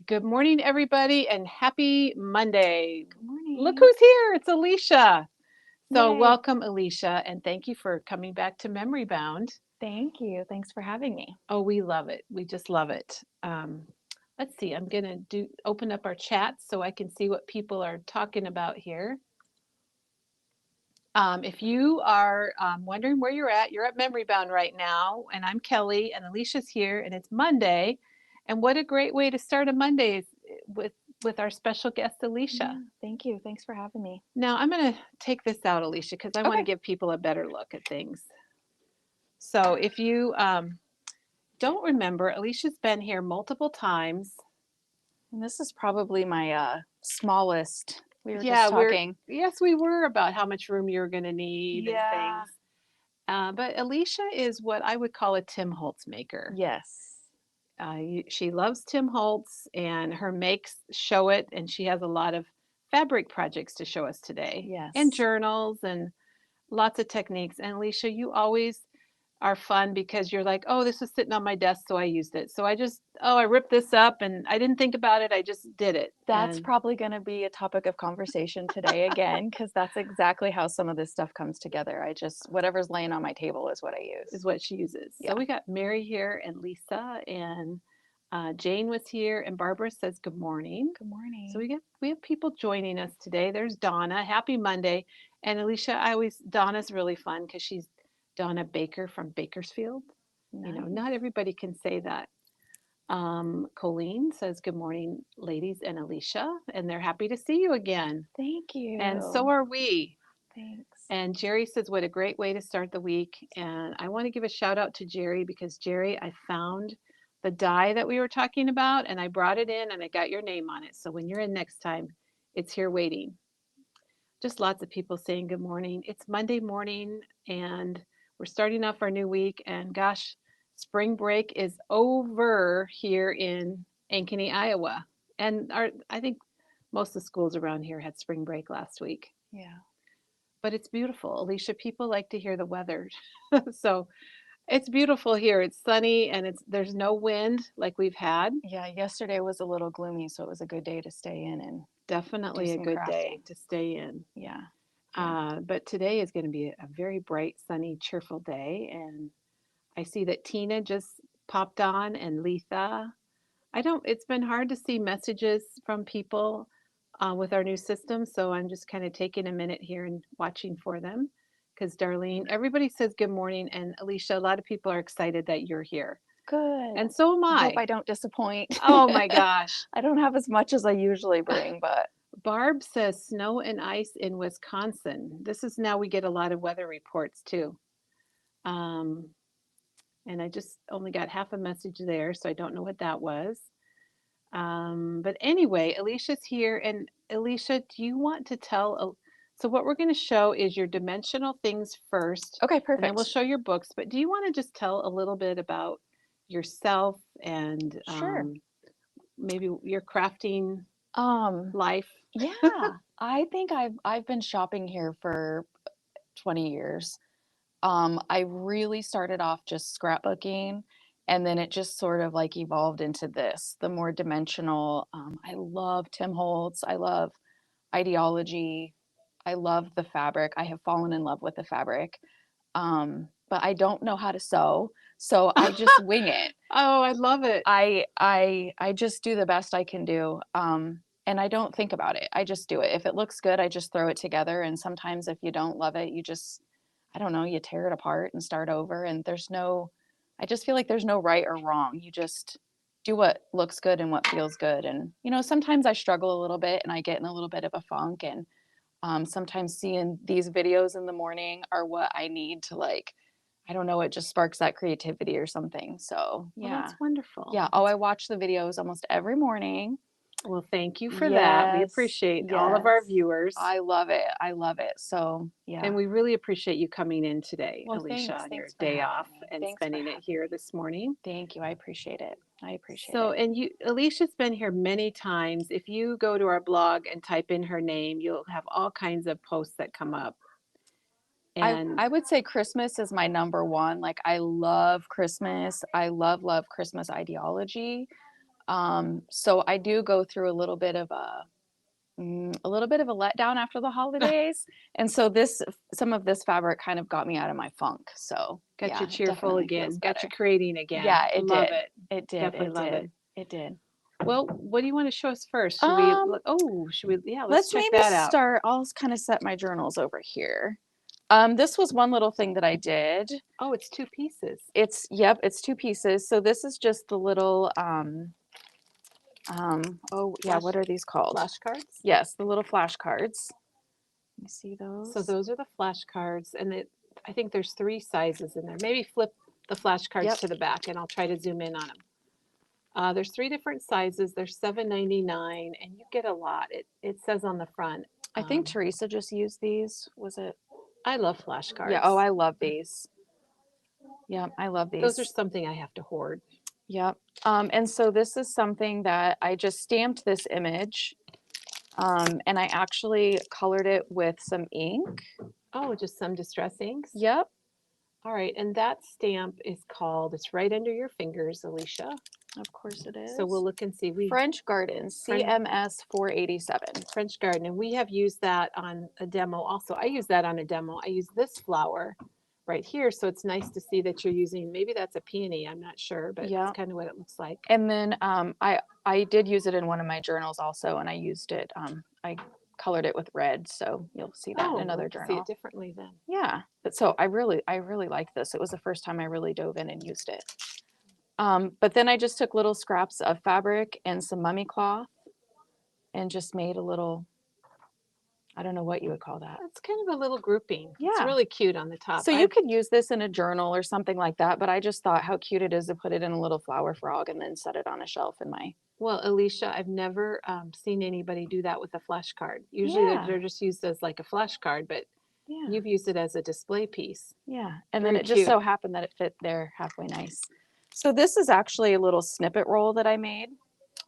Good morning, everybody, and happy Monday. Good morning. Look who's here. It's Elishia. So, Yay. welcome, Elishia, and thank you for coming back to Memory Bound. Thank you. Thanks for having me. Oh, we love it. We just love it. Let's see. I'm gonna open up our chat so I can see what people are talking about here. If you are wondering where you're at Memory Bound right now, and I'm Kelly, and Alicia's here, and it's Monday, and what a great way to start a Monday is with our special guest, Elishia. Yeah, thank you. Thanks for having me. Now I'm going to take this out, Elishia, because I want to Okay. give people a better look at things. So if you don't remember, Alicia's been here multiple times. And this is probably my smallest. We were just Yeah, talking. we were about how much room you're going to need and Yeah. things. But Elishia is what I would call a Tim Holtz maker. Yes. She loves Tim Holtz, and her makes show it, and she has a lot of fabric projects to show us today, and Yes. journals, and lots of techniques. And Alicia, you always are fun because you're like, oh, this was sitting on my desk, so I used it. So I ripped this up and I didn't think about it. I just did it. That's And probably going to be a topic of conversation today again, because that's exactly how some of this stuff comes together. Whatever's laying on my table is what I use. is what she uses. So Yeah. we got Mary here and Lisa and Jane was here and Barbara says good morning. Good So morning. we have people joining us today. There's Donna. Happy Monday. And Alicia, Donna's really fun because she's Donna Baker from Bakersfield. You know, not Nice. everybody can say that. Colleen says, good morning, ladies and Alicia, and they're happy to see you again. Thank And so you. are we. Thanks. And Jerry says, what a great way to start the week. And I want to give a shout out to Jerry because Jerry, I found the die that we were talking about and I brought it in and I got your name on it. So when you're in next time, it's here waiting. Just lots of people saying good morning. It's Monday morning and we're starting off our new week. And gosh, spring break is over here in Ankeny, Iowa. And I think most of the schools around here had spring break last week. Yeah. But it's beautiful. Alicia, people like to hear the weather. So it's beautiful here. It's sunny and there's no wind like we've had. Yeah, yesterday was a little gloomy, so it was a good day to stay in and do Definitely a some good day crafting. to stay in. Yeah. Yeah. But today is going to be a very bright, sunny, cheerful day. And I see that Tina just popped on and Letha. It's been hard to see messages from people with our new system. So I'm just kind of taking a minute here and watching for them. Because Darlene, everybody says good morning. And Alicia, a lot of people are excited that you're here. Good. And so am I hope I. I don't disappoint. Oh my gosh. I don't have as much as I usually bring, but Barb says snow and ice in Wisconsin. This is now we get a lot of weather reports too. Um, and I just only got half a message there, so I don't know what that was. But anyway, Alicia's here. And Alicia, do you want to tell? So, what we're going to show is your dimensional things first, okay, and then we'll perfect. show your books. But do you want to just tell a little bit about yourself and Sure. maybe your crafting Um, life? yeah. I think I've been shopping here for 20 years. I really started off just scrapbooking and then it just sort of like evolved into this, the more dimensional. I love Tim Holtz. I love ideology. I love the fabric. I have fallen in love with the fabric. But I don't know how to sew, so I just wing it. Oh, I love it. I just do the best I can do. And I don't think about it. I just do it. If it looks good, I just throw it together. And sometimes if you don't love it, you just, I don't know, you tear it apart and start over. And I just feel like there's no right or wrong. You just do what looks good and what feels good. And, sometimes I struggle a little bit and I get in a little bit of a funk. And sometimes seeing these videos in the morning are what I need to like, I don't know, it just sparks that creativity or something. So Well, yeah. that's wonderful. Yeah. Oh, I watch the videos almost every morning. Well, thank you for that. We Yes. appreciate all of Yes. our viewers. I love it. I love it. So yeah. And we really appreciate you coming in today, Well, Alicia, thanks. on your Thanks for day having off me. and Thanks for spending it having here me. this morning. Thank you. I appreciate it. I appreciate So, it. and Alicia's been here many times. If you go to our blog and type in her name, you'll have all kinds of posts that come up. And I would say Christmas is my number one. Like I love Christmas. I love Christmas ideology. So I do go through a little bit of a letdown after the holidays. And so some of this fabric kind of got me out of my funk. So Got yeah, you it cheerful definitely feels again. Got you better. creating again. Yeah, it Love did. it. It did. Definitely It love it. did. It did. Well, what do you want to show us first? Should we Um, look? Oh, should we? Yeah, let's let's check maybe that out. start. I'll kind of set my journals over here. This was one little thing that I did. Oh, it's two pieces. Yep, it's two pieces. So this is just the little oh yeah, Flash, what are these called? flashcards. Yes, the little flashcards. You see So those? those are the flashcards, and I think there's three sizes in there. Maybe flip the flashcards Yep. to the back, and I'll try to zoom in on them. There's three different sizes. There's $7.99, and you get a lot. It says on the front. I think Teresa just used these. Was it? I love Yeah. Oh, flashcards. I love these. Yeah, I love Those are these. something I have to hoard. Yep. And so this is something that I just stamped this image, and I actually colored it with some ink. Oh, just some distress inks. Yep. All right, and that stamp is called. It's right under your fingers, Elishia. Of course it is. So we'll look and see. French Garden, CMS 487. French Garden, and we have used that on a demo also. I use that on a demo. I use this flower right here, so it's nice to see that you're using, maybe that's a peony, I'm not sure, but Yeah. it's kind of what it looks like. And then I did use it in one of my journals also, and I used it, I colored it with red, so you'll see that in another we'll journal. see it differently then. Yeah, but so I really like this. It was the first time I really dove in and used it. But then I just took little scraps of fabric and some mummy cloth and just made a little, I don't know what you would call that. It's kind of a little grouping. It's Yeah. really cute on the top. So you could use this in a journal or something like that, but I just thought how cute it is to put it in a little flower frog and then set it on a shelf in my. Well, Elishia, I've never seen anybody do that with a flashcard. Usually Yeah. they're just used as like a flashcard, but Yeah. you've used it as a display piece. Yeah. And Very then it just cute. so happened that it fit there halfway nice. So this is actually a little snippet roll that I made.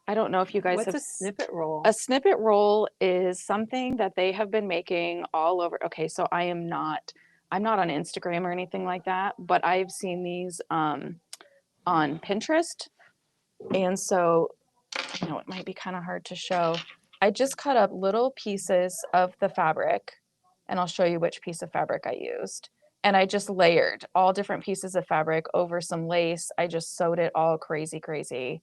I don't know if you guys What's have a snippet roll? A snippet roll is something that they have been making all over. Okay, so I'm not on Instagram or anything like that, but I've seen these on Pinterest. And so I know it might be kind of hard to show. I just cut up little pieces of the fabric, and I'll show you which piece of fabric I used. And I just layered all different pieces of fabric over some lace. I just sewed it all crazy, crazy.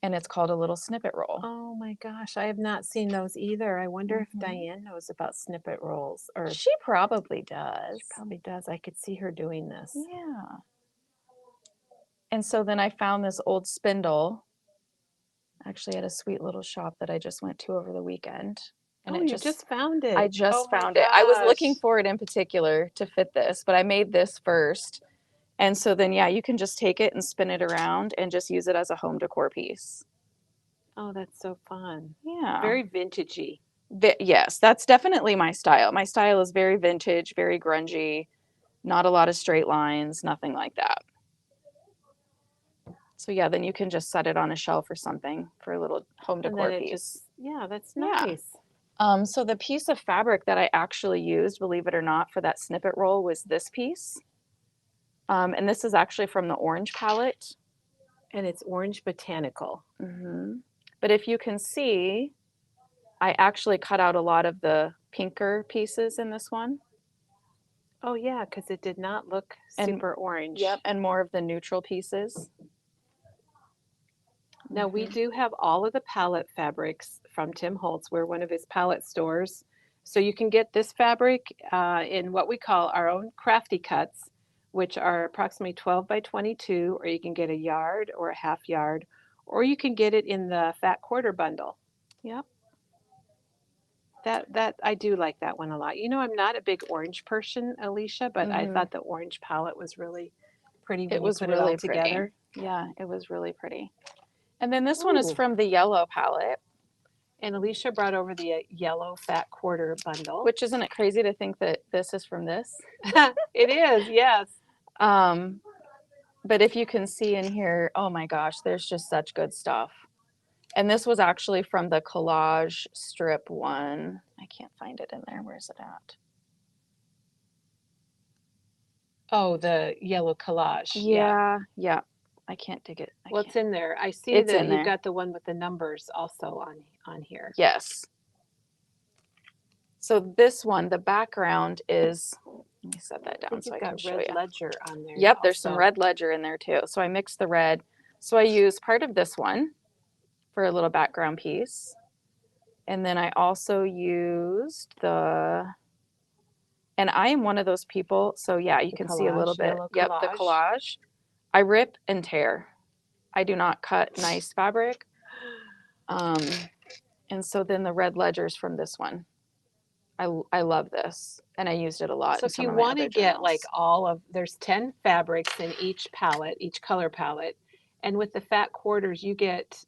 And it's called a little snippet roll. Oh my gosh, I have not seen those either. I wonder if Mhm. Diane knows about snippet rolls, or She probably does. she probably does. I could see her doing this. Yeah. And so then I found this old spindle, actually at a sweet little shop that I just went to over the weekend. And Oh, it you just found it. I just Oh my found it. I was looking gosh. for it in particular to fit this, but I made this first. And so then, yeah, you can just take it and spin it around and just use it as a home decor piece. Oh, that's so fun. Yeah. Very vintagey. Yes, that's definitely my style. My style is very vintage, very grungy, not a lot of straight lines, nothing like that. So yeah, then you can just set it on a shelf or something for a little home And decor then it piece. just, yeah, that's Yeah. nice. So the piece of fabric that I actually used, believe it or not, for that snippet roll was this piece. And this is actually from the orange palette. And it's orange botanical. But if you can see, I actually cut out a lot of the pinker pieces in this one. Oh yeah, because it did not look super orange. Yep, and more of the neutral pieces. Now we do have all of the palette fabrics from Tim Holtz. We're one of his palette stores. So you can get this fabric in what we call our own crafty cuts, which are approximately 12 by 22, or you can get a yard or a half yard, or you can get it in the fat quarter bundle. Yep. That I do like that one a lot. You know, I'm not a big orange person, Elishia, but I Mhm. thought the orange palette was really pretty when It you was put it all really pretty. together. Yeah, it was really pretty. And then this one is Ooh. from the yellow palette. And Elishia brought over the yellow fat quarter bundle. Which, isn't it crazy to think that this is from this? It is, yes. But if you can see in here, oh my gosh, there's just such good stuff. And this was actually from the collage strip one. I can't find it in there. Where's it at? Oh, the yellow collage. Yeah. I can't dig it. I Well, it's can't. in there. I see It's that in you've there. got the one with the numbers also on here. Yes. So this one, the background is, let me set that I down think so you've I can got show red you. ledger on there Yep, there's some also. red ledger in there too. So I mixed the red. So I use part of this one for a little background piece. And then I also used and I am one of those people, so yeah, you The can see a little collage, bit. yellow Yep, the collage. collage. I rip and tear. I do not cut nice fabric. And so then the red ledgers from this one. I love this, and I used it a lot So in if some you of my want other to get like journals. there's 10 fabrics in each palette, each color palette. And with the fat quarters, you get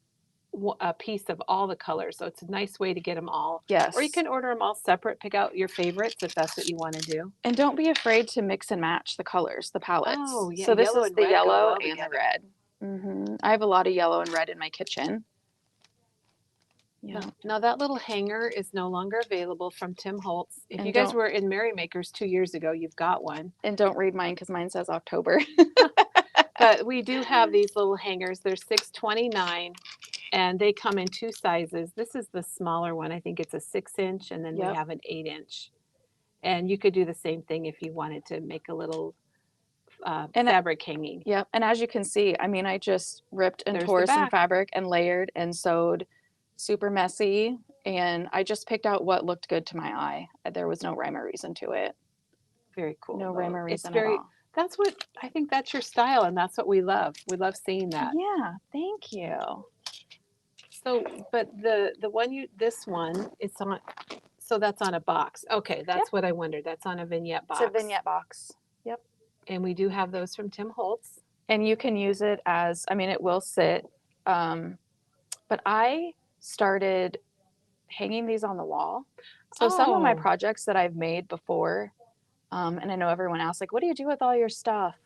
a piece of all the colors. So it's a nice way to get them all. Or you Yes. can order them all separate, pick out your favorites if that's what you want to do. And don't be afraid to mix and match the colors, the palettes. Oh, yeah, So this yellow is and the red go yellow well and the together. red. I have a lot of yellow and red in my kitchen. No, Yeah. now that little hanger is no longer available from Tim Holtz. If And you guys don't were in Merrymakers 2 years ago, you've got one. and don't read mine because mine says October. But we do have these little hangers. They're $6.29 and they come in two sizes. This is the smaller one. I think it's a 6-inch, and then we Yep. have an 8-inch. And you could do the same thing if you wanted to make a little And fabric hanging. yep. And as you can see, I mean, I just ripped and There's the tore some back. fabric and layered and sewed, super messy. And I just picked out what looked good to my eye. There was no rhyme or reason to it. Very cool. No Well, rhyme or it's reason at very, all. that's what, I think that's your style, and that's what we love. We love seeing that. Yeah, thank you. So, but the one this one, it's on, so that's on a box. Okay, Yep. that's what I wondered. That's on a vignette It's box. a vignette box. Yep. And we do have those from Tim Holtz. And you can use it as, I mean, it will sit. But I started hanging these on the wall. So some of my Oh, projects that I've made before, and I know everyone asks, like, what do you do with all your stuff?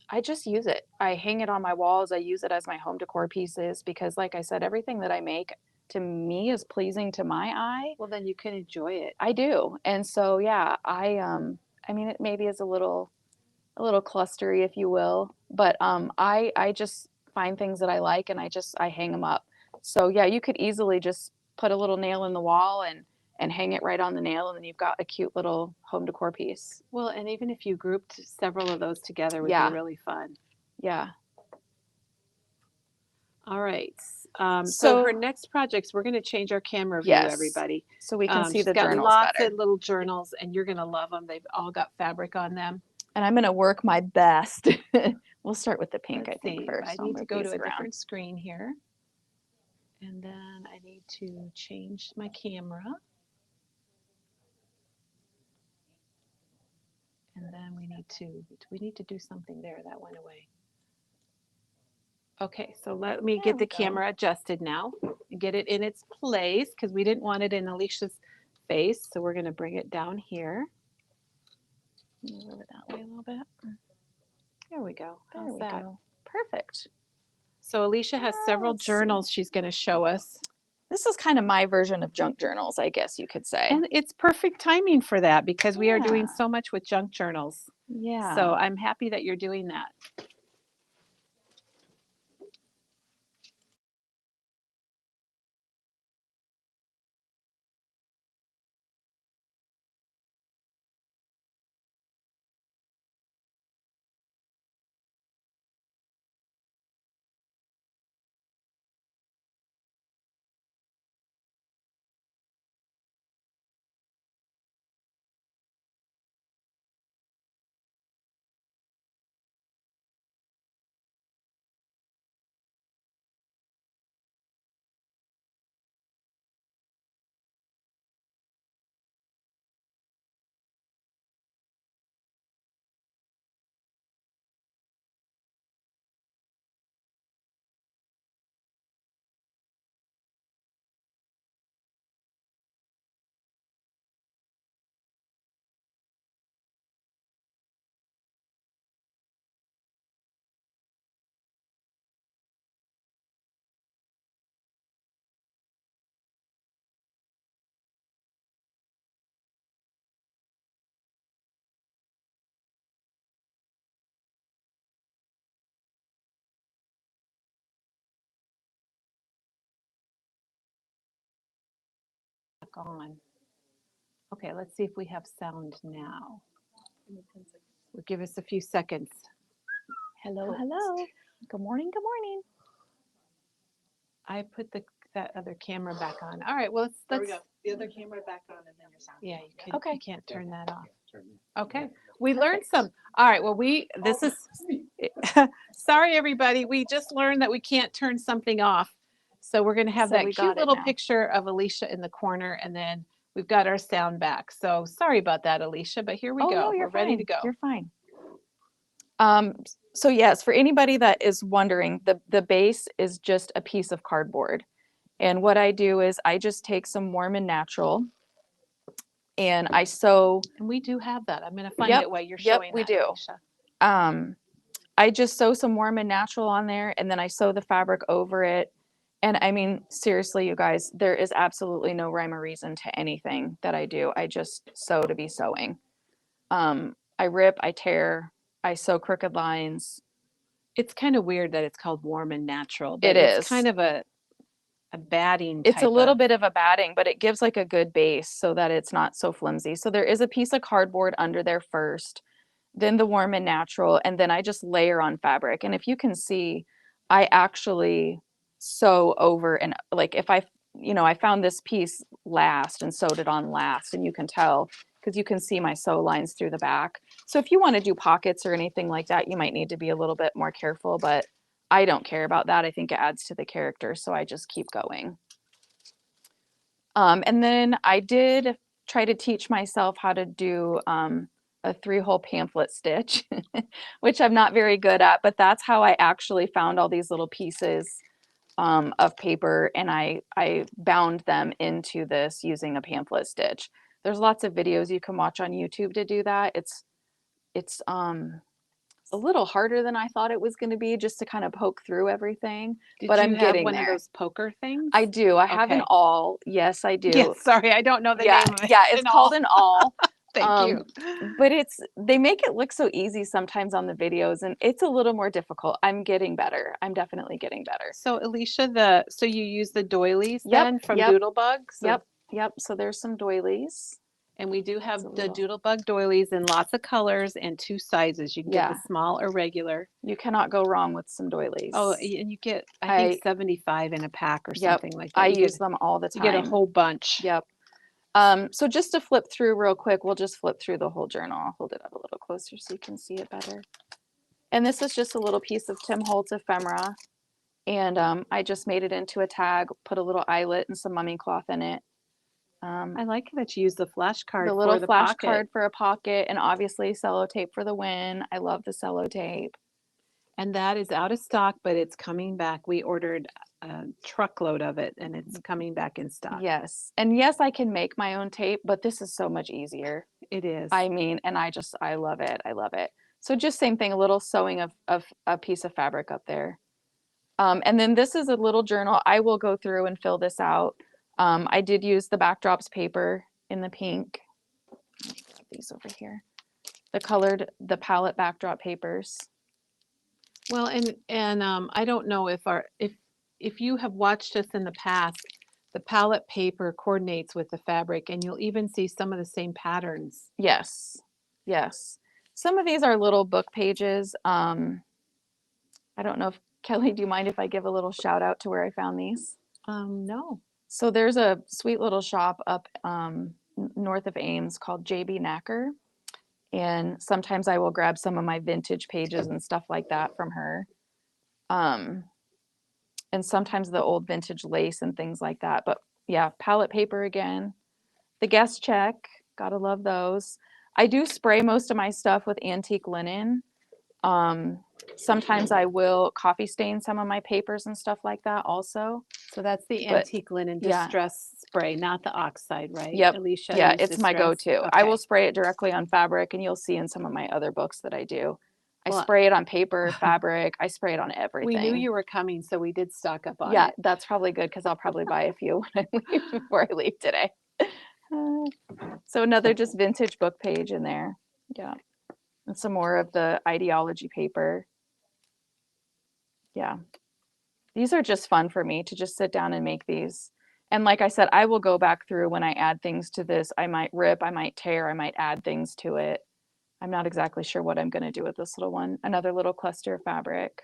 I just use it. I hang it on my walls. I use it as my home decor pieces because, like I said, everything that I make to me is pleasing to my eye. well, then you can enjoy it. I do, and so yeah, I mean, it maybe is a little clustery, if you will, but I just find things that I like and I hang them up. So yeah, you could easily just put a little nail in the wall and hang it right on the nail, and then you've got a cute little home decor piece. Well, and even if you grouped several of those together would be Yeah, really fun. yeah. All right. So So her next projects, we're going to change our camera view, yes, everybody. so we can see She's the got journals lots of better. little journals, and you're going to love them. They've all got fabric on them. And I'm gonna work my best. We'll start with the pink, I Let's think, see. I first. I'll need to move go to these a around. different screen here. And then I need to change my camera. And then we need to do something there. That went away. Okay, so let me There get we the go. camera adjusted now and get it in its place because we didn't want it in Alicia's face. So we're going to bring it down here. Move it that way a little bit. There we go. There How's we that? go. Perfect. So Alicia has several Let's see. journals she's going to show us. This is kind of my version of junk journals, I guess you could say. And it's perfect timing for that because we are doing Yeah. so much with junk journals. Yeah. So I'm happy that you're doing that. gone. Okay, let's see if we have sound now. We'll give us a few seconds. Hello, hello. Good morning, good morning. I put that other camera back on. All right, well, There we go. The other camera back on and then your sound. Yeah, you Okay. can't turn that off. Okay, we learned some. All right, well, this is, sorry, everybody. We just learned that we can't turn something off. So we're going to have So that we cute got it little now. picture of Elishia in the corner, and then we've got our sound back. So sorry about that, Elishia, but here we Oh, go. no, you're We're ready to fine. go. You're fine. So yes, for anybody that is wondering, the base is just a piece of cardboard. And what I do is I just take some Warm and Natural and I sew. And we do have that. I'm going to find Yep, it while you're yep, showing we that, do. Elishia. I just sew some Warm and Natural on there and then I sew the fabric over it. And I mean, seriously, you guys, there is absolutely no rhyme or reason to anything that I do. I just sew to be sewing. I rip, I tear, I sew crooked lines. It's kind of weird that it's called Warm and Natural, but It it's is. kind of a batting It's a type little of. bit of a batting, but it gives like a good base so that it's not so flimsy. So there is a piece of cardboard under there first, then the Warm and Natural, and then I just layer on fabric. And if you can see, I actually sew over and like if I found this piece last and sewed it on last, and you can tell because you can see my sew lines through the back. So if you want to do pockets or anything like that, you might need to be a little bit more careful, but I don't care about that. I think it adds to the character, so I just keep going. And then I did try to teach myself how to do a 3-hole pamphlet stitch, which I'm not very good at, but that's how I actually found all these little pieces of paper, and I bound them into this using a pamphlet stitch. There's lots of videos you can watch on YouTube to do that. It's a little harder than I thought it was going to be just to kind of poke through everything, but Did I'm you have getting one of there. those poker things? I do. I have an Okay. awl. Yes, I do. Yes, sorry, I don't know the Yeah, name of it. yeah, it's called an awl. Thank you. But they make it look so easy sometimes on the videos, and it's a little more difficult. I'm getting better. I'm definitely getting better. So Elishia, so you use the doilies Yep, then from yep, Doodlebug? yep. So there's some doilies. And we do have It's a the little, Doodlebug doilies in lots of colors and 2 sizes. You can get the yeah. small or regular. You cannot go wrong with some doilies. Oh, and you get, I think, 75 in a pack or Yep, something like I that. use them all the You get a time. whole bunch. Yep. So just to flip through real quick, we'll just flip through the whole journal. I'll hold it up a little closer so you can see it better. And this is just a little piece of Tim Holtz ephemera. And I just made it into a tag, put a little eyelet and some mummy cloth in it. I like that you use the flash card The little for the flash pocket. card for a pocket, and obviously cello tape for the win. I love the cello tape. And that is out of stock, but it's coming back. We ordered a truckload of it and it's coming back in stock. Yes. And yes, I can make my own tape, but this is so much easier. It is. I mean, and I love it. I love it. So just same thing, a little sewing of a piece of fabric up there. And then this is a little journal. I will go through and fill this out. I did use the backdrops paper in the pink. Let me grab these over here. The palette backdrop papers. Well, and I don't know if you have watched us in the past, the palette paper coordinates with the fabric, and you'll even see some of the same patterns. Yes, yes. Some of these are little book pages. I don't know if Kelly, do you mind if I give a little shout out to where I found these? No. So there's a sweet little shop up north of Ames called JB Knacker. And sometimes I will grab some of my vintage pages and stuff like that from her. And sometimes the old vintage lace and things like that. But yeah, palette paper again. The guest check, gotta love those. I do spray most of my stuff with antique linen. Sometimes I will coffee stain some of my papers and stuff like that also. So that's the But, antique linen yeah. distress spray, not the oxide, right? Yep. Elishia, Yeah, use it's my distress? go-to. Okay. I will spray it directly on fabric, and you'll see in some of my other books that I do. I Well, spray it on paper, fabric. I spray it on everything. We knew you were coming, so we did stock up on Yeah, it. that's probably good because I'll probably buy a few when I leave before I leave today. So another just vintage book page in there. Yeah. And some more of the ideology paper. Yeah. These are just fun for me to just sit down and make these. And like I said, I will go back through when I add things to this. I might rip, I might tear, I might add things to it. I'm not exactly sure what I'm going to do with this little one. Another little cluster of fabric.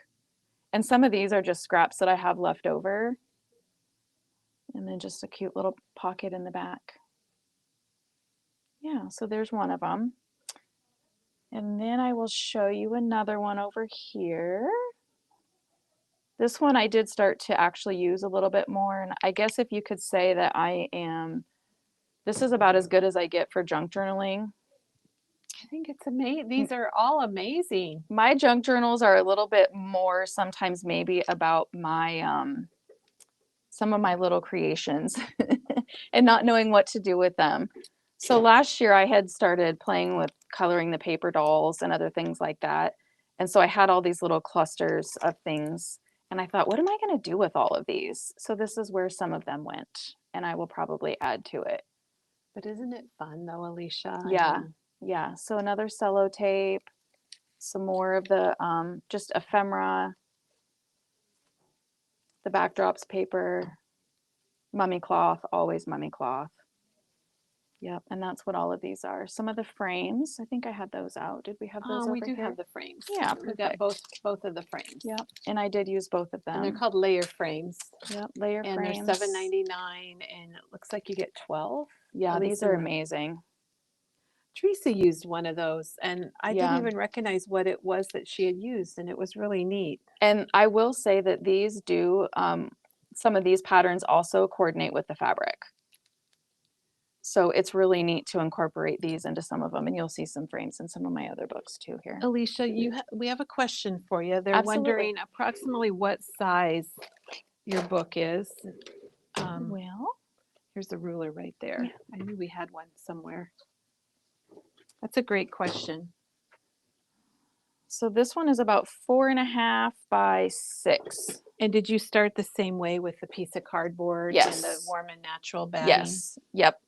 And some of these are just scraps that I have left over. And then just a cute little pocket in the back. Yeah, so there's one of them. And then I will show you another one over here. This one I did start to actually use a little bit more. And I guess if you could say that this is about as good as I get for junk journaling. I think it's amazing. These are all amazing. My junk journals are a little bit more sometimes maybe about my some of my little creations and not knowing what to do with them. So last year I had started playing with coloring the paper dolls and other things like that. And so I had all these little clusters of things and I thought, what am I going to do with all of these? So this is where some of them went and I will probably add to it. But isn't it fun though, Elishia? Yeah. Yeah. So another cello tape, some more of the just ephemera, the backdrops paper, mummy cloth, always mummy cloth. Yep, and that's what all of these are. Some of the frames, I think I had those out. Did we have those over We do here? have the frames. Yeah, We got both of the frames. Yep, and I did use both of And they're them. called layer frames. Yep, layer and frames. they're $7.99, and it looks like you get 12. Yeah, At these least are in the- amazing. Teresa used one of those, and I Yeah. didn't even recognize what it was that she had used, and it was really neat. And I will say that these do, some of these patterns also coordinate with the fabric. So it's really neat to incorporate these into some of them, and you'll see some frames in some of my other books too here. Elishia, we have a question for you. They're Absolutely. wondering approximately what size your book is. Well, Here's the ruler right there. Yeah. I knew we had one somewhere. That's a great question. so this one is about 4.5 by 6. And did you start the same way with the piece of cardboard and the Yes. warm and natural batting? Yes. Yep.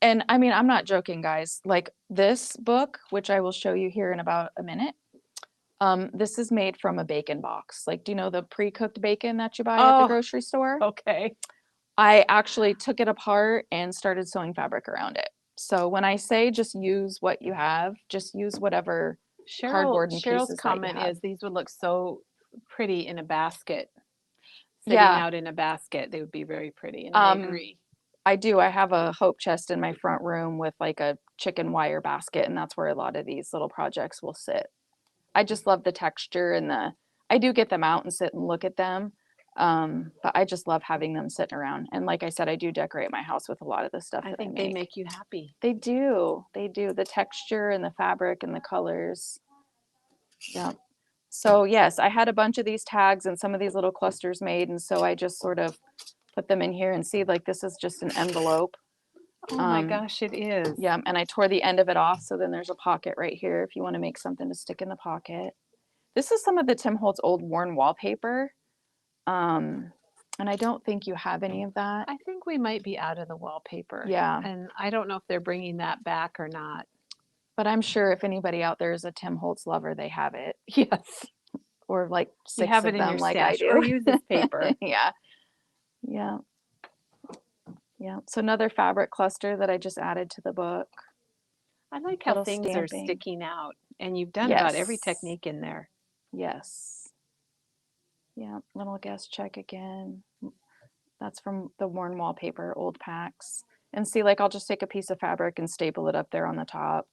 And I mean, I'm not joking, guys. Like this book, which I will show you here in about a minute, this is made from a bacon box. Like, do you know the pre-cooked bacon that you buy at the Oh. grocery store? Okay. I actually took it apart and started sewing fabric around it. So when I say just use what you have, just use whatever cardboard and Cheryl's pieces that you comment have. is these would look so pretty in a basket. Sitting Yeah. out in a basket, they would be very pretty. And I agree. I do. I have a hope chest in my front room with like a chicken wire basket, and that's where a lot of these little projects will sit. I just love the texture and I do get them out and sit and look at them. But I just love having them sitting around. And like I said, I do decorate my house with a lot of the stuff I that think I they make. make you happy. They do. They do. The texture and the fabric and the colors. Yeah. So yes, I had a bunch of these tags and some of these little clusters made. And so I just sort of put them in here and see like this is just an envelope. Oh my gosh, it is. Yeah. And I tore the end of it off. So then there's a pocket right here if you want to make something to stick in the pocket. This is some of the Tim Holtz old worn wallpaper. And I don't think you have any of that. I think we might be out of the wallpaper. Yeah. And I don't know if they're bringing that back or not. But I'm sure if anybody out there is a Tim Holtz lover, they have it. Yes. Or like You 6 have of it in them your like I stash do. or use this paper. Yeah. Yeah. Yeah. So another fabric cluster that I just added to the book. I like how Little things are stamping. sticking out, and you've done about every Yes. technique in there. Yes. Yeah. Little guest check again. That's from the worn wallpaper, old packs. And see, like I'll just take a piece of fabric and staple it up there on the top.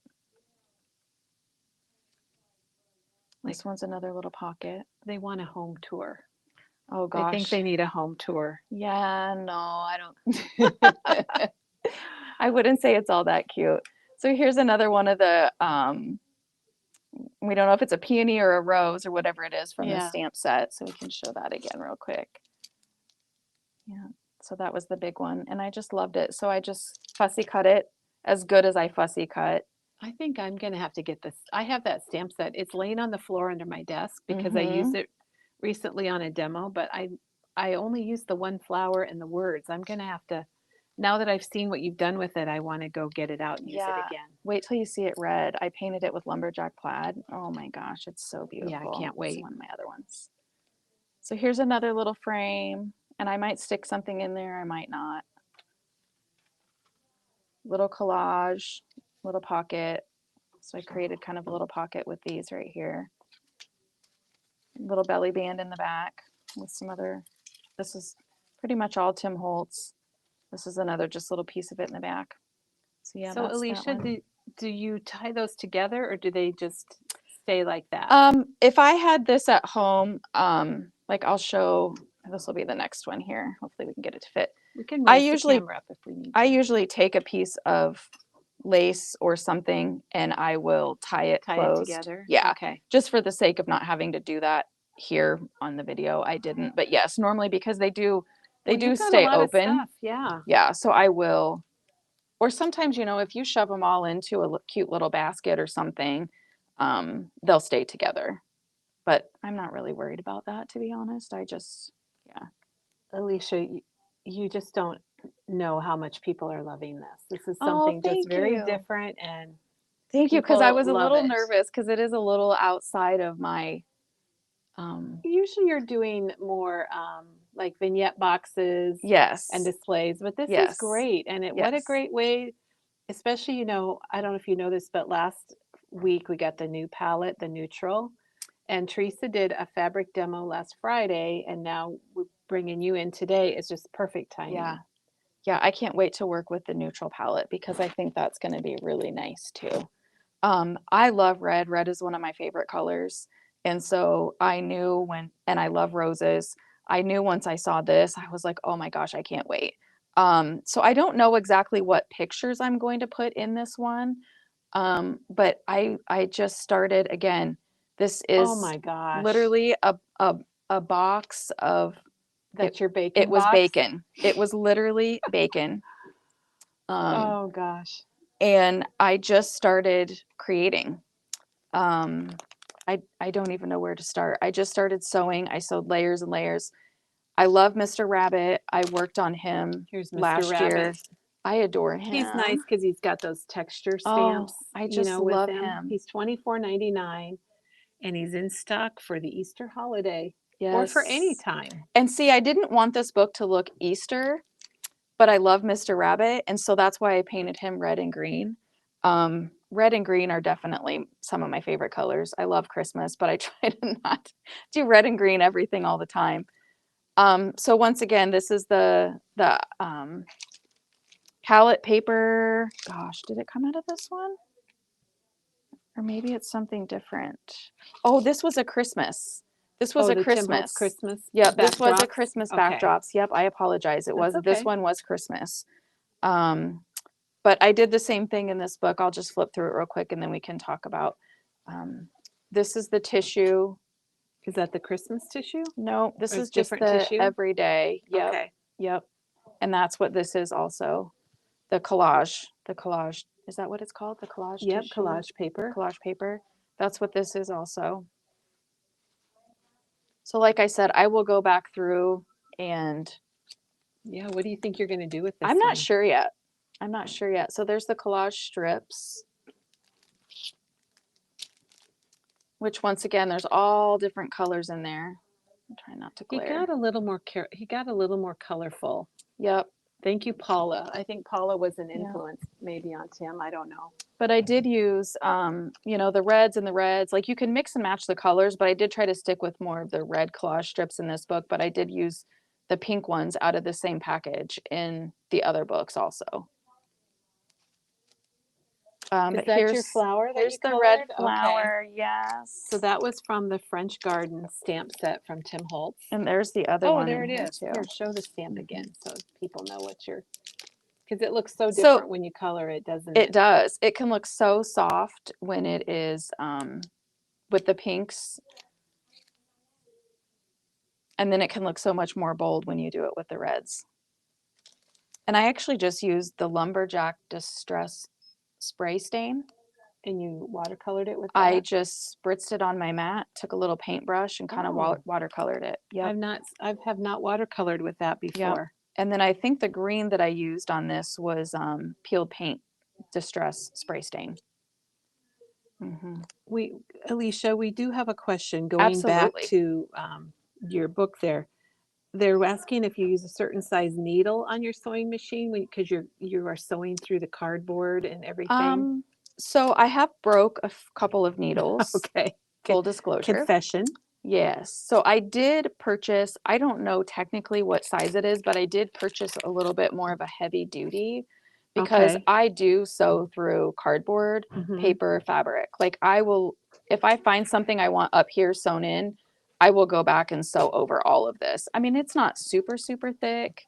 This one's another little pocket. They want a home tour. Oh They gosh. think they need a home tour. Yeah, no, I don't. I wouldn't say it's all that cute. So here's another one of the, we don't know if it's a peony or a rose or whatever it is from the Yeah. stamp set. So we can show that again real quick. Yeah, so that was the big one. And I just loved it. So I just fussy cut it as good as I fussy cut. I think I'm going to have to get this. I have that stamp set. It's laying on the floor under my desk because I Mhm. used it recently on a demo, but I only used the one flower and the words. I'm going to have to, now that I've seen what you've done with it, I want to go get it out and use it Yeah. again. Wait till you see it red. I painted it with lumberjack plaid. Oh my gosh, it's so beautiful. Yeah, I can't This is wait. one of my other ones. So here's another little frame. And I might stick something in there, I might not. Little collage, little pocket. So I created kind of a little pocket with these right here. Little belly band in the back with some other, this is pretty much all Tim Holtz. This is another just little piece of it in the back. So yeah, So that's that Alicia, one. do you tie those together or do they just stay like that? If I had this at home, like I'll show, this will be the next one here. Hopefully we can get it to fit. We can I raise the usually- camera up if we need I to. usually take a piece of lace or something and I will tie it Tie closed. it together? Yeah. Okay. Just for the sake of not having to do that here on the video, I didn't. But yes, normally because they do Well, you've got a stay lot of open. stuff, yeah. Yeah, so I will. Or sometimes, you know, if you shove them all into a cute little basket or something, they'll stay together. But I'm not really worried about that, to be honest. I just, yeah. Alicia, you just don't know how much people are loving this. This is Oh, something just thank very you. different and Thank you, because I people was a love little it. nervous because it is a little outside of my. Usually you're doing more like vignette boxes Yes. and displays, but this is Yes. great. And what a Yes. great way, especially, you know, I don't know if you know this, but last week we got the new palette, the neutral. And Teresa did a fabric demo last Friday, and now we're bringing you in today. It's just perfect timing. Yeah. Yeah, I can't wait to work with the neutral palette because I think that's going to be really nice too. I love red. Red is one of my favorite colors. And so I knew and I love roses. I knew once I saw this, I was like, oh my gosh, I can't wait. So I don't know exactly what pictures I'm going to put in this one. But I just started again. This is Oh my gosh. literally a box of That's your bacon it was box? bacon. It was literally bacon. Oh gosh. And I just started creating. I don't even know where to start. I just started sewing. I sewed layers and layers. I love Mr. Rabbit. I worked on him Here's Mr. last year. Rabbit. I adore him. He's nice because he's got those texture Oh, stamps. I you just know, with love him. him. He's $24.99 and he's in stock for the Easter holiday Yes. or for any time. And see, I didn't want this book to look Easter, but I love Mr. Rabbit. And so that's why I painted him red and green. Red and green are definitely some of my favorite colors. I love Christmas, but I try to not do red and green everything all the time. So once again, this is the palette paper. Gosh, did it come out of this one? Or maybe it's something different. Oh, this was a Christmas. This was a the Tim Holtz Christmas. Christmas. Yep, this was a backdrops? Christmas Okay. backdrops. Yep, I apologize. It was That's this okay. one was Christmas. But I did the same thing in this book. I'll just flip through it real quick and then we can talk about this is the tissue. Is that the Christmas tissue? No, this Or is it's just different the tissue? everyday. Yep. Okay. Yep. And that's what this is also. The collage. The collage. Is that what it's called? The collage Yep, tissue? collage paper. Collage paper. That's what this is also. So like I said, I will go back through and Yeah, what do you think you're going to do with this I'm not one? sure yet. I'm not sure yet. So there's the collage strips, which once again, there's all different colors in there. I'm trying not to He glare. got a little more colorful. Yep. Thank you, Paula. I think Paula was an influence maybe on Tim. I don't know. But I did use, you know, the reds and the reds. Like you can mix and match the colors, but I did try to stick with more of the red collage strips in this book. But I did use the pink ones out of the same package in the other books also. Is but that your here's flower that here's you the colored? red Okay. flower. Yes. So that was from the French Garden stamp set from Tim Holtz. And there's the other Oh, one. there in it here is. too. Here, show the stamp again so people know what you're, because it looks so So- different when you color it, doesn't it? It does. It can look so soft when it is with the pinks. And then it can look so much more bold when you do it with the reds. And I actually just used the Lumberjack Distress Spray Stain. And you watercolored it with that? I just spritzed it on my mat, took a little paintbrush and kind of Oh. watercolored it. Yep. I have not watercolored with that before. And then I think the green that I used on this was Peeled Paint Distress Spray Stain. Alicia, we do have a question going back Absolutely. to your book there. they're asking if you use a certain size needle on your sewing machine because you are sewing through the cardboard and everything. So I have broke a couple of needles. Okay. Full disclosure. Confession. Yes. So I did purchase, I don't know technically what size it is, but I did purchase a little bit more of a heavy duty because Okay. I do sew through cardboard, Mhm. paper, fabric. Like I will, if I find something I want up here sewn in, I will go back and sew over all of this. I mean, it's not super, super thick,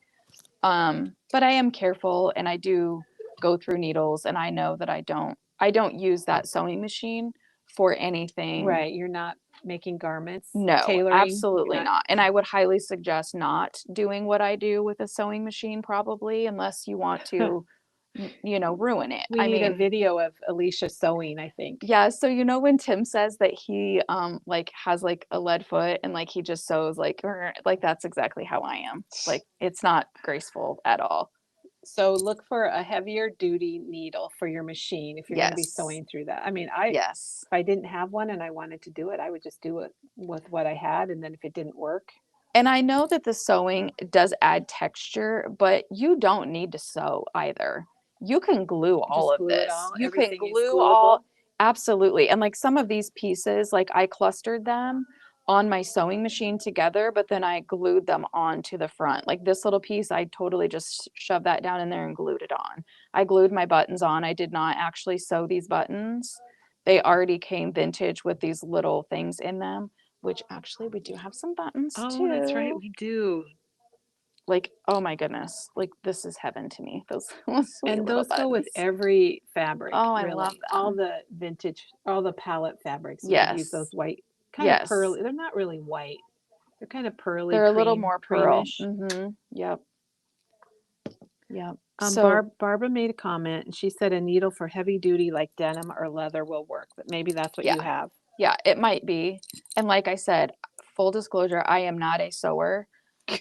but I am careful and I do go through needles and I know that I don't use that sewing machine for anything. Right. You're not making garments. No, Tailoring. absolutely not. And I would highly suggest not doing what I do with a sewing machine, probably, unless you want to, ruin it. We need a video of Elishia sewing, I think. Yeah. So, when Tim says that he, has like a lead foot and like he just sews like that's exactly how I am. Like, it's not graceful at all. So look for a heavier duty needle for your machine if you're going to be Yes. sewing through that. I mean, Yes. if I didn't have one and I wanted to do it, I would just do it with what I had. And then if it didn't work. And I know that the sewing does add texture, but you don't need to sew either. You can glue all Just of glue it this. all? You can Everything is glue gluable? all, absolutely. And like some of these pieces, like I clustered them on my sewing machine together, but then I glued them onto the front. Like this little piece, I totally just shoved that down in there and glued it on. I glued my buttons on. I did not actually sew these buttons. They already came vintage with these little things in them, which actually we do have some buttons too. Oh, that's right. We do. Like, oh my goodness, like this is heaven to me. Those sweet And little those go with buttons. every fabric. Oh, I really. love them. All the vintage, all the palette fabrics. You could use Yes. those white, kind Yes. of pearly. They're not really white. They're kind of pearly. They're a little more pearl. creamish. Yep. Barbara made a comment and she said a needle for heavy duty like denim or leather will work, but maybe that's what you have. Yeah, it might be. And like I said, full disclosure, I am not a sewer.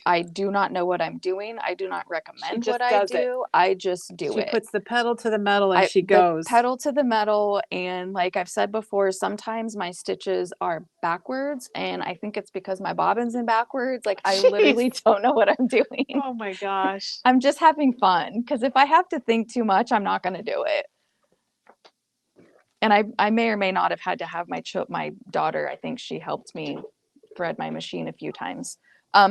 I do not know what I'm doing. I do not recommend what I do. I just do it. She puts the pedal to the metal and she goes. The pedal to the metal. And like I've said before, sometimes my stitches are backwards. And I think it's because my bobbin's in backwards. Like I literally don't know what I'm doing. Oh my gosh. I'm just having fun. Because if I have to think too much, I'm not going to do it. And I may or may not have had to have my daughter, I think she helped me thread my machine a few times.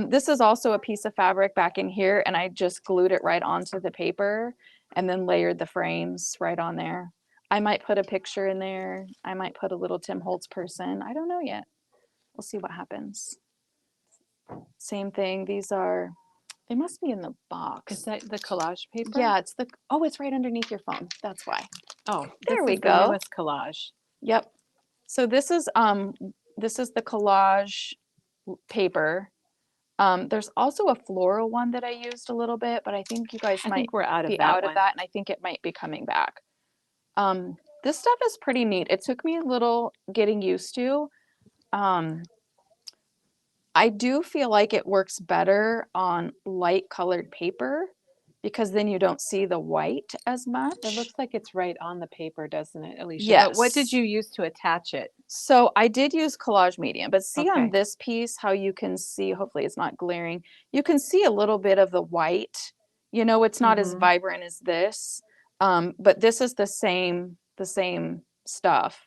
This is also a piece of fabric back in here, and I just glued it right onto the paper and then layered the frames right on there. I might put a picture in there. I might put a little Tim Holtz person. I don't know yet. We'll see what happens. Same thing. They must be in the box. Is that the collage paper? Yeah, it's right underneath your phone. That's why. Oh, there we go. The newest collage. Yep. So this is the collage paper. There's also a floral one that I used a little bit, but I think you guys might we're out of be that out one. of that, and I think it might be coming back. This stuff is pretty neat. It took me a little getting used to. I do feel like it works better on light colored paper because then you don't see the white as much. It looks like it's right on the paper, doesn't it, Elishia? Yes. But what did you use to attach it? So I did use collage medium, but see Okay. on this piece how you can see, hopefully it's not glaring, you can see a little bit of the white. It's not as vibrant as this, but this is the same stuff.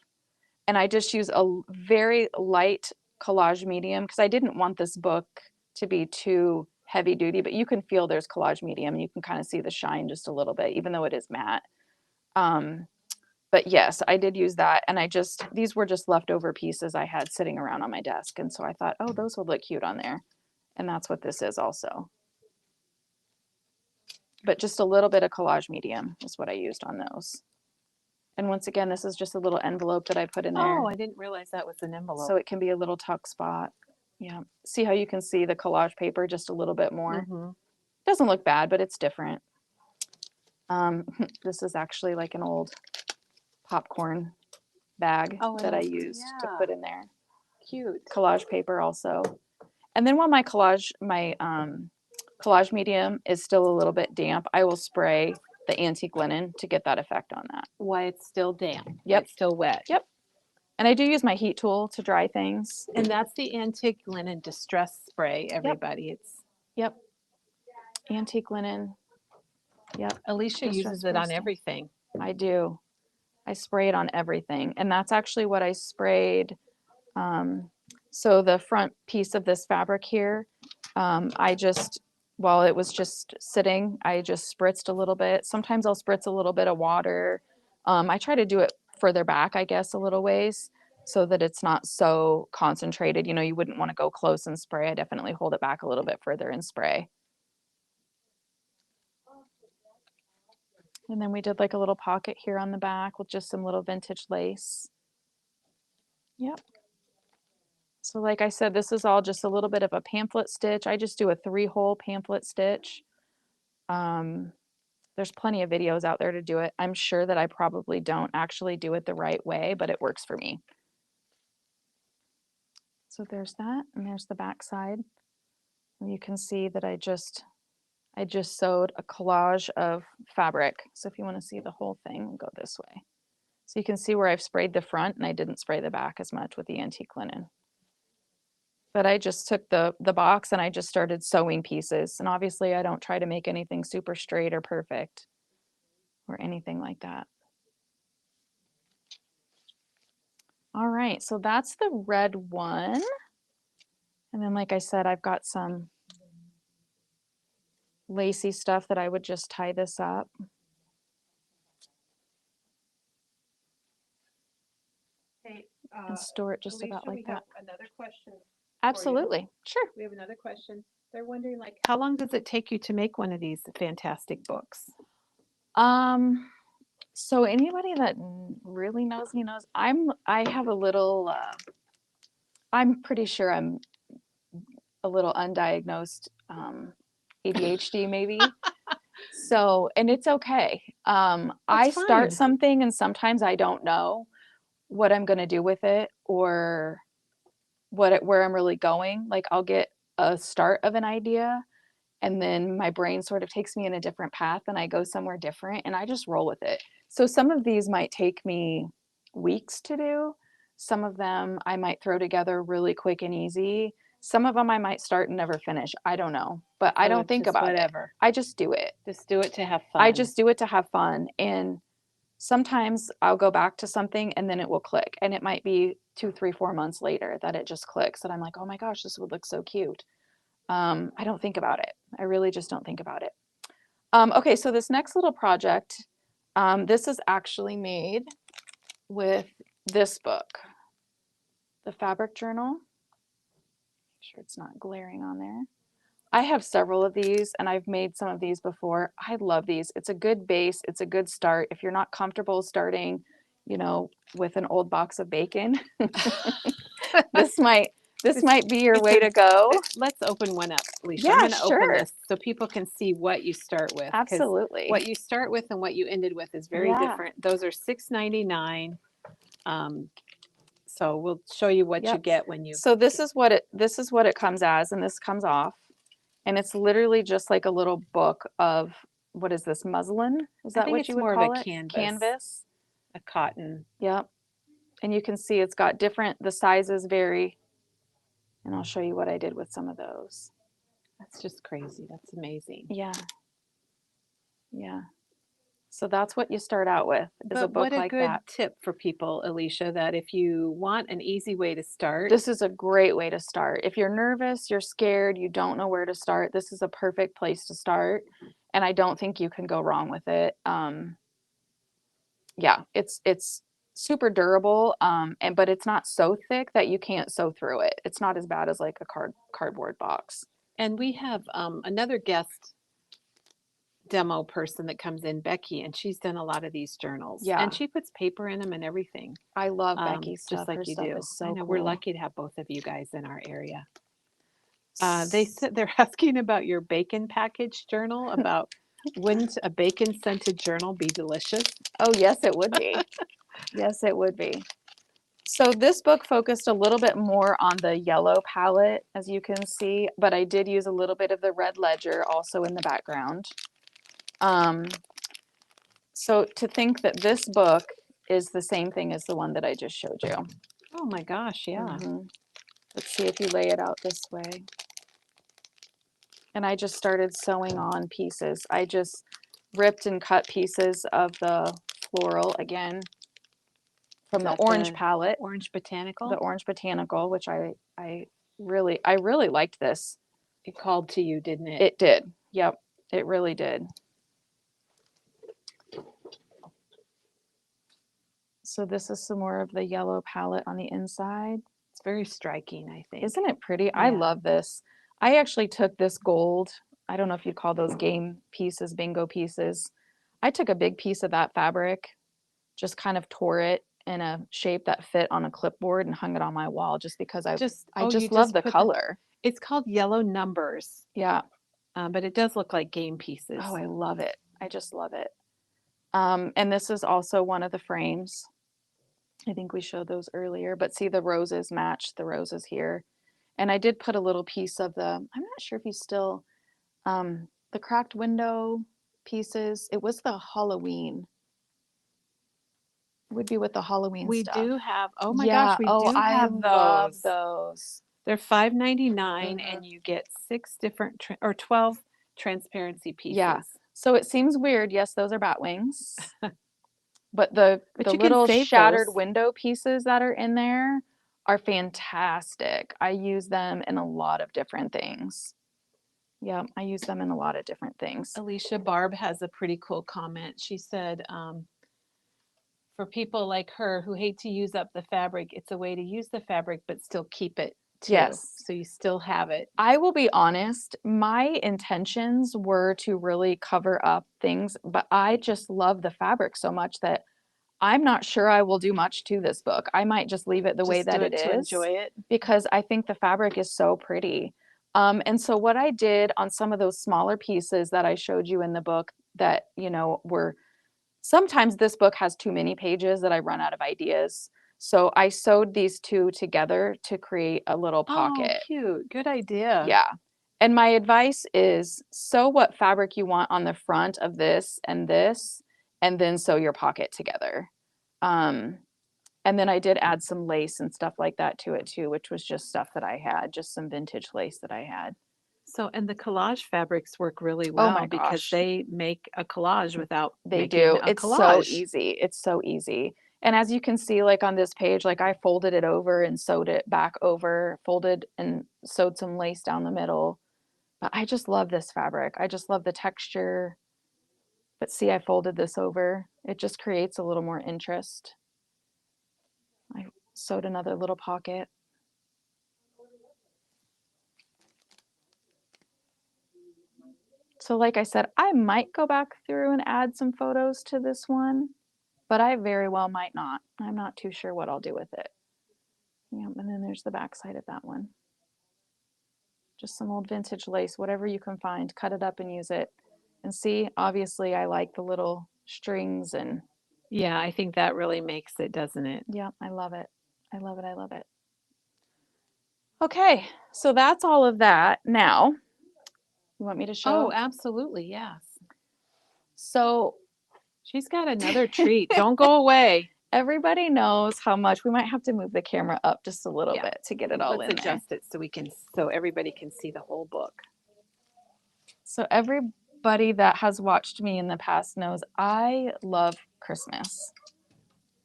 And I just use a very light collage medium because I didn't want this book to be too heavy duty, but you can feel there's collage medium and you can kind of see the shine just a little bit, even though it is matte. But yes, I did use that. And these were just leftover pieces I had sitting around on my desk. And so I thought, oh, those would look cute on there. And that's what this is also. But just a little bit of collage medium is what I used on those. And once again, this is just a little envelope that I put in there. Oh, I didn't realize that was an envelope. So it can be a little tuck spot. Yeah. See how you can see the collage paper just a little bit more? Doesn't look bad, but it's different. This is actually like an old popcorn bag that I used to put in there. Cute. Collage paper also. And then when my collage medium is still a little bit damp, I will spray the antique linen to get that effect on that. Why it's still damp. Yep. It's still wet. Yep. And I do use my heat tool to dry things. And that's the antique linen distress spray, everybody. Yep. Antique linen. Yep. Alicia uses it on everything. I do. I spray it on everything. And that's actually what I sprayed. So the front piece of this fabric here, while it was just sitting, I just spritzed a little bit. Sometimes I'll spritz a little bit of water. I try to do it further back, I guess, a little ways so that it's not so concentrated. You know, you wouldn't want to go close and spray. I definitely hold it back a little bit further and spray. And then we did like a little pocket here on the back with just some little vintage lace. Yep. So like I said, this is all just a little bit of a pamphlet stitch. I just do a 3-hole pamphlet stitch. There's plenty of videos out there to do it. I'm sure that I probably don't actually do it the right way, but it works for me. So there's that, and there's the back side. And you can see that I just sewed a collage of fabric. So if you want to see the whole thing, we'll go this way. So you can see where I've sprayed the front and I didn't spray the back as much with the antique linen. But I just took the box and I just started sewing pieces. And obviously I don't try to make anything super straight or perfect or anything like that. All right, so that's the red one. And then like I said, I've got some lacy stuff that I would just tie this up. Hey, And store it just about like that. Another question. Absolutely, sure. We have another question. They're wondering, like, how long does it take you to make one of these fantastic books? So anybody that really knows me knows I have a little I'm pretty sure I'm a little undiagnosed ADHD maybe. So, and it's okay. I start something and sometimes I don't know what I'm going to do with it or where I'm really going. Like I'll get a start of an idea and then my brain sort of takes me in a different path and I go somewhere different and I just roll with it. So some of these might take me weeks to do. Some of them I might throw together really quick and easy. Some of them I might start and never finish. I don't know, but I don't think about it. I just do it. Just do it to have fun. I just do it to have fun. And sometimes I'll go back to something and then it will click. And it might be 2, 3, 4 months later that it just clicks. And I'm like, oh my gosh, this would look so cute. I don't think about it. I really just don't think about it. Okay, so this next little project, this is actually made with this book, the Fabric Journal. Make sure it's not glaring on there. I have several of these and I've made some of these before. I love these. It's a good base. It's a good start. If you're not comfortable starting, you know, with an old box of bacon, this might be your way to go. Let's open one up, Alicia. Yeah, I'm going to sure. open this so people can see what you start with. Absolutely. What you start with and what you ended with is very different. Those are $6.99. So we'll show you what you get when you. So this is what it comes as, and this comes off, and it's literally just like a little book of, what is this, muslin? Is that what you would call it? Canvas. A cotton. Yep. And you can see it's got the sizes vary. And I'll show you what I did with some of those. That's just crazy. That's amazing. Yeah. Yeah. So that's what you start out with, is a book like that. What a good tip for people, Alicia, that if you want an easy way to start. This is a great way to start. If you're nervous, you're scared, you don't know where to start, this is a perfect place to start. And I don't think you can go wrong with it. Yeah, it's super durable, but it's not so thick that you can't sew through it. It's not as bad as like a cardboard box. And we have another guest demo person that comes in, Becky, and she's done a lot of these journals. Yeah. And she puts paper in them and everything. I love Becky's stuff. Just like Her you stuff do. is so I know, cool. we're lucky to have both of you guys in our area. They said they're asking about your bacon package journal, about wouldn't a bacon scented journal be delicious? Oh, yes, it would be. Yes, it would be. So this book focused a little bit more on the yellow palette, as you can see, but I did use a little bit of the red ledger also in the background. So to think that this book is the same thing as the one that I just showed you. Oh my gosh, yeah. Let's see if you lay it out this way. and I just started sewing on pieces. I just ripped and cut pieces of the floral again from the That orange the palette, Orange Botanical? the orange botanical, which I really liked this. It called to you, didn't it? It did. Yep, it really did. So this is some more of the yellow palette on the inside. It's very striking, I think. Isn't it pretty? I Yeah. love this. I actually took this gold. I don't know if you'd call those game pieces, bingo pieces. I took a big piece of that fabric, just kind of tore it in a shape that fit on a clipboard and hung it on my wall just because I You just love the put color. it's called Yellow Numbers, Yeah. but it does look like game pieces. Oh, I love it. I just love it. And this is also one of the frames. I think we showed those earlier, but see the roses match the roses here. And I did put a little piece of I'm not sure if you still, the cracked window pieces. It was the Halloween. It would be with the Halloween We stuff. do have, oh my Yeah. gosh, we Oh, do I have love those. those. They're $5.99 and you get 6 different or 12 transparency pieces. Yeah. So it seems weird. Yes, those are bat wings. But the you can little save shattered those. window pieces that are in there are fantastic. I use them in a lot of different things. Yeah, I use them in a lot of different things. Elishia Barb has a pretty cool comment. She said, for people like her who hate to use up the fabric, it's a way to use the fabric but still keep it too. Yes. So you still have it. I will be honest, my intentions were to really cover up things, but I just love the fabric so much that I'm not sure I will do much to this book. I might just leave it the way Just that do it to is enjoy it. because I think the fabric is so pretty. And so what I did on some of those smaller pieces that I showed you in the book that, were sometimes this book has too many pages that I run out of ideas. So I sewed these two together to create a little Oh, pocket. cute. Good idea. Yeah. And my advice is sew what fabric you want on the front of this, and then sew your pocket together. And then I did add some lace and stuff like that to it too, which was just stuff that I had, just some vintage lace that I had. So, and the collage fabrics work really Oh my well because gosh. they make a collage without They making do. a It's so collage. easy. It's so easy. And as you can see, like on this page, like I folded it over and sewed it back over, folded and sewed some lace down the middle. But I just love this fabric. I just love the texture. But see, I folded this over. It just creates a little more interest. I sewed another little pocket. So like I said, I might go back through and add some photos to this one, but I very well might not. I'm not too sure what I'll do with it. Yeah, and then there's the back side of that one. Just some old vintage lace, whatever you can find, cut it up and use it. And see, obviously I like the little strings and Yeah, I think that really makes it, doesn't it? yeah, I love it. I love it. I love it. Okay, so that's all of that. Now, you want me to show? Oh, absolutely. Yes. So She's got another treat. Don't go away. everybody knows how much we might have to move the camera up just a little Yeah. bit to get it all Let's in there. adjust it so everybody can see the whole book. So everybody that has watched me in the past knows I love Christmas.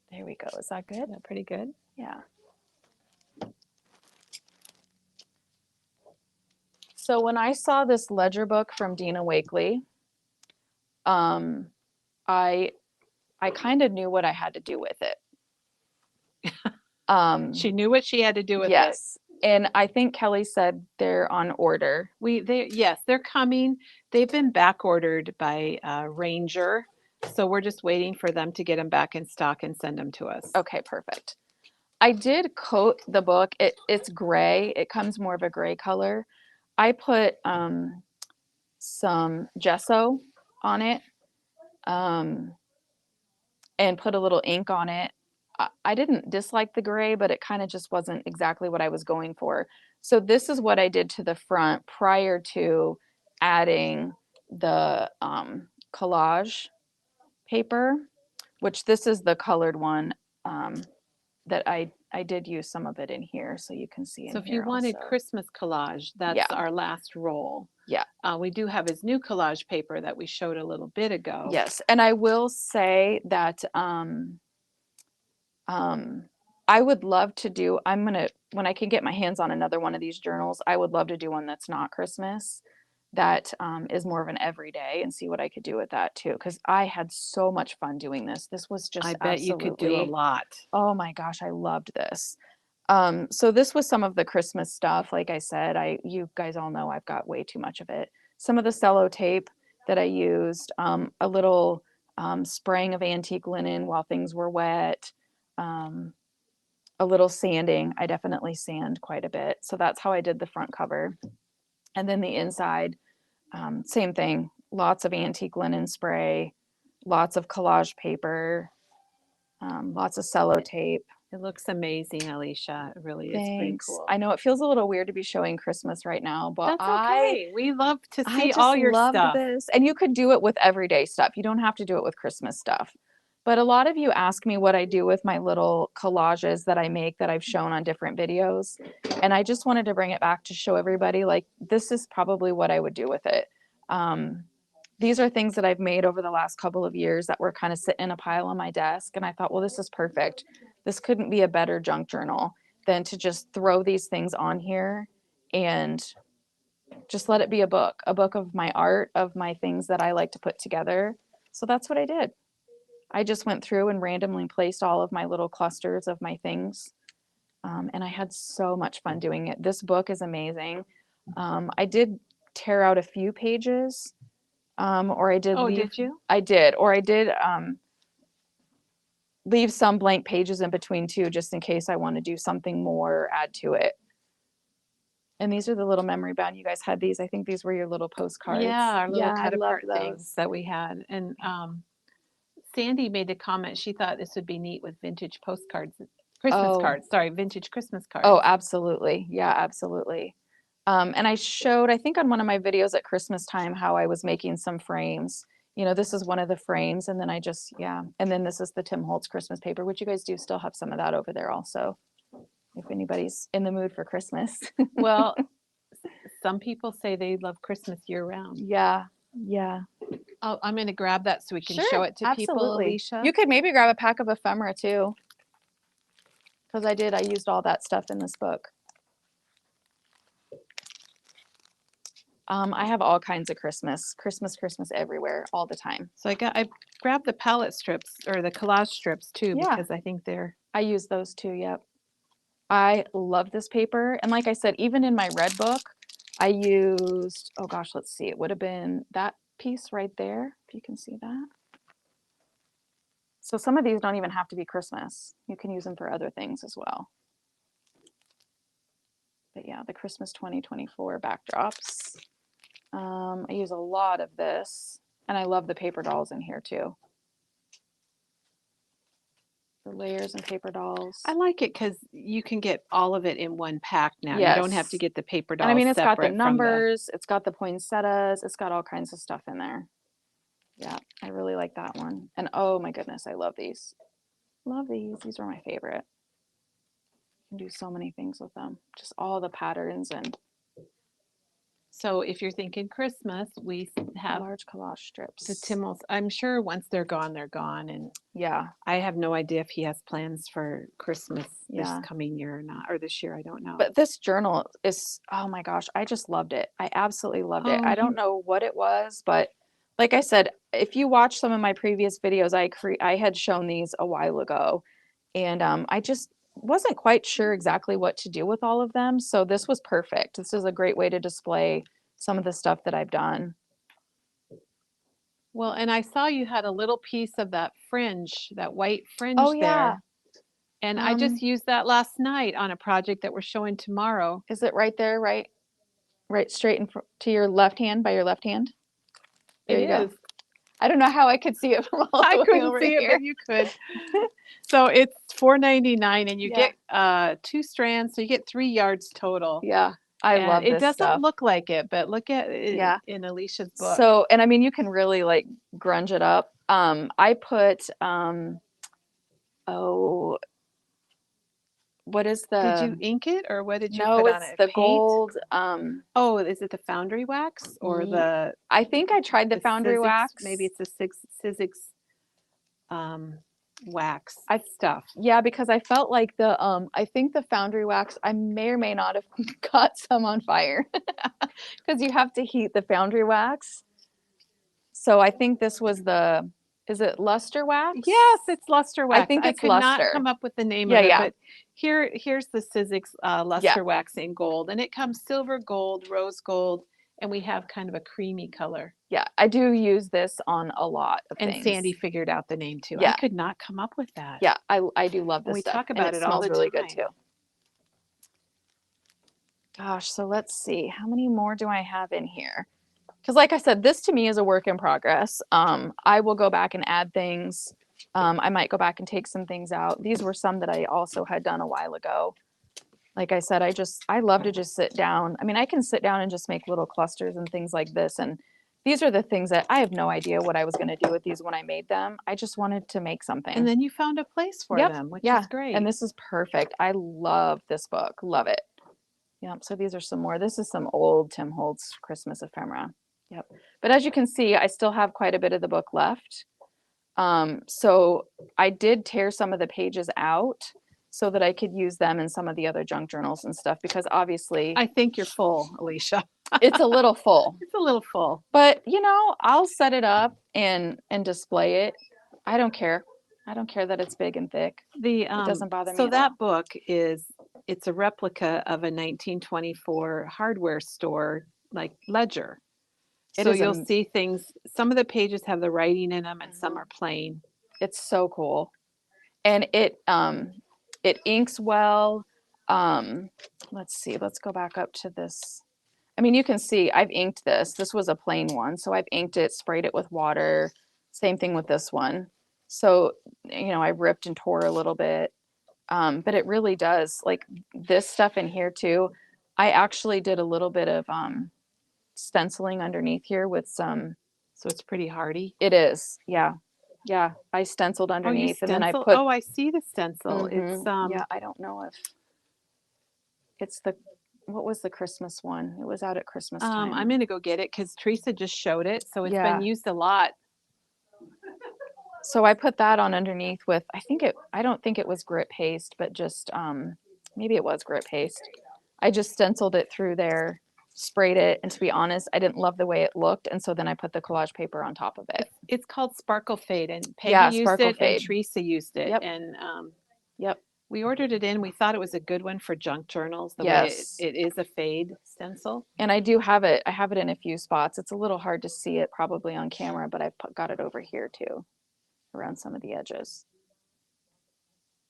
There we go. Is that good? Is that pretty good? Yeah. So when I saw this ledger book from Dina Wakley, I kind of knew what I had to do with it. She knew what she had to do with it. Yes. And I think Kelly said they're on order. Yes, they're coming. They've been back ordered by Ranger. So we're just waiting for them to get them back in stock and send them to us. Okay, perfect. I did coat the book. It's gray. It comes more of a gray color. I put some gesso on it and put a little ink on it. I didn't dislike the gray, but it kind of just wasn't exactly what I was going for. So this is what I did to the front prior to adding the collage paper, which this is the colored one that I did use some of it in here, so you can see in So if here you wanted also. Christmas collage, that's Yeah. our last roll. Yeah. We do have his new collage paper that we showed a little bit ago. Yes. And I will say that I would love to do, when I can get my hands on another one of these journals, I would love to do one that's not Christmas, that is more of an everyday, and see what I could do with that too. Because I had so much fun doing this. This was just I bet you could do a absolutely, lot. oh my gosh, I loved this. So this was some of the Christmas stuff. Like I said, you guys all know I've got way too much of it. Some of the cello tape that I used, a little spraying of antique linen while things were wet, um, a little sanding. I definitely sand quite a bit. So that's how I did the front cover. And then the inside, same thing. Lots of antique linen spray, lots of collage paper, lots of cello tape. It looks amazing, Elishia. It really is pretty Thanks. cool. I know it feels a little weird to be showing Christmas right now, but That's okay. We love to I see just all your loved stuff. this. And you could do it with everyday stuff. You don't have to do it with Christmas stuff. But a lot of you ask me what I do with my little collages that I make that I've shown on different videos. And I just wanted to bring it back to show everybody, like, this is probably what I would do with it. These are things that I've made over the last couple of years that were kind of sitting in a pile on my desk. And I thought, well, this is perfect. This couldn't be a better junk journal than to just throw these things on here and just let it be a book of my art, of my things that I like to put together. So that's what I did. I just went through and randomly placed all of my little clusters of my things. And I had so much fun doing it. This book is amazing. I did tear out a few pages, or I did Oh, leave. did you? I did, or I did leave some blank pages in between too, just in case I want to do something more, add to it. And these are the little memory bound. You guys had these. I think these were your little postcards. Yeah, our little Yeah, I cut love apart those. things that we had. And Sandy made a comment. She thought this would be neat with vintage postcards, Christmas Oh, cards. Sorry, vintage Christmas cards. oh, absolutely. Yeah, absolutely. And I showed, I think on one of my videos at Christmas time, how I was making some frames. You know, this is one of the frames, and then yeah. And then this is the Tim Holtz Christmas paper, which you guys do still have some of that over there also, if anybody's in the mood for Christmas. Well, some people say they love Christmas year round. Yeah, yeah. I'm going to grab that so we can show Sure, it to people, absolutely. Elishia. You could maybe grab a pack of ephemera too, because I used all that stuff in this book. I have all kinds of Christmas everywhere, all the time. So I grabbed the palette strips or the collage strips too, Yeah. because I think they're. I use those too, yep. I love this paper. And like I said, even in my red book, I used, oh gosh, let's see, it would have been that piece right there, if you can see that. So some of these don't even have to be Christmas. You can use them for other things as well. But yeah, the Christmas 2024 backdrops. I use a lot of this, and I love the paper dolls in here too. The layers and paper dolls. I like it because you can get all of it in one pack now. You don't have to Yes. get the paper dolls And I mean, it's got the separate from the. numbers, it's got the poinsettias, it's got all kinds of stuff in there. Yeah, I really like that one. And oh my goodness, I love these. Love these. These are my favorite. You can do so many things with them. Just all the patterns and So if you're thinking Christmas, we have large collage strips. the Tim Holtz. I'm sure once they're gone, they're gone. And Yeah, I have no idea if he has plans for Christmas Yeah. this coming year or not, or this year. I don't know. but this journal is, oh my gosh, I just loved it. I absolutely loved it. Oh, I don't know what it was, but like I said, if you watch some of my previous videos, I had shown these a while ago, and I just wasn't quite sure exactly what to do with all of them. So this was perfect. This is a great way to display some of the stuff that I've done. Well, and I saw you had a little piece of that fringe, that white fringe Oh yeah, there. And I just used that last night on a project that we're showing tomorrow. is it right there? Right straight to your left hand, by your left hand. There you go. I don't know how I could see it from all the I way couldn't over see here. it, but you could. So it's $4.99, and you Yeah. get 2 strands, so you get 3 yards total. Yeah, I And love it this doesn't stuff. look like it, but look at it Yeah. in Elishia's book. So, and I mean, you can really like grunge it up. I put, what is Did you the, ink it or what did you no, put on it's it? the Paint? gold. Oh, is it the foundry wax or Ye- the I think I tried the foundry Sizzix? wax. Maybe it's the Sizzix wax I stuff. Yeah, because I felt like I think the foundry wax, I may or may not have caught some on fire because you have to heat the foundry wax. So I think this was is it luster wax? Yes, it's luster I wax. think I it's could not luster. come up with the name Yeah, of it, yeah. but here's the Sizzix luster wax in gold, and it comes silver, gold, rose gold, and we have kind of a creamy color. Yeah, I do use this on a lot of And things. Sandy figured out the name too. I Yeah. could not come up with that. Yeah, I do love And this we stuff. talk And about it it all smells the really good time. too. Gosh, so let's see. How many more do I have in here? Because like I said, this to me is a work in progress. I will go back and add things. I might go back and take some things out. These were some that I also had done a while ago. Like I said, I love to just sit down. I mean, I can sit down and just make little clusters and things like this. And these are the things that I have no idea what I was going to do with these when I made them. I just wanted to make something. And then you found a place for them, which is great. And this is perfect. I love this book. Love it. Yep. So these are some more. This is some old Tim Holtz Christmas ephemera. Yep. But as you can see, I still have quite a bit of the book left. So I did tear some of the pages out so that I could use them in some of the other junk journals and stuff, because obviously I think you're full, Elishia. it's a little full. It's a little full. But you know, I'll set it up and display it. I don't care. I don't care that it's big and thick. It doesn't bother me So at that all. book it's a replica of a 1924 hardware store like ledger. It So is you'll see things. Some of the pages have the writing in them, and some Mhm. are plain. It's so cool, and it inks well. Let's see. Let's go back up to this. I mean, you can see I've inked this. This was a plain one, so I've inked it, sprayed it with water. Same thing with this one. So you know, I ripped and tore a little bit. But it really does, like this stuff in here too. I actually did a little bit of stenciling underneath here with some. So it's pretty hardy. It is, yeah, yeah. I stenciled Oh, you underneath, and then I stencil? put. Oh, I see the stencil. It's Yeah, I don't know if it's what was the Christmas one? It was out at Christmas time. I'm gonna go get it because Teresa just showed it, so it's Yeah. been used a lot. So I put that on underneath with, I don't think it was grit paste, but just maybe it was grit paste. I just stenciled it through there, sprayed it, and to be honest, I didn't love the way it looked, and so then I put the collage paper on top of it. It's called Sparkle Fade, and Yeah, Peggy used Sparkle it, and Fade. Teresa used it, Yep. and Yep. we ordered it in. We thought it was a good one for junk journals. The Yes. way it is a fade stencil. And I do have it. I have it in a few spots. It's a little hard to see it probably on camera, but I've got it over here too, around some of the edges.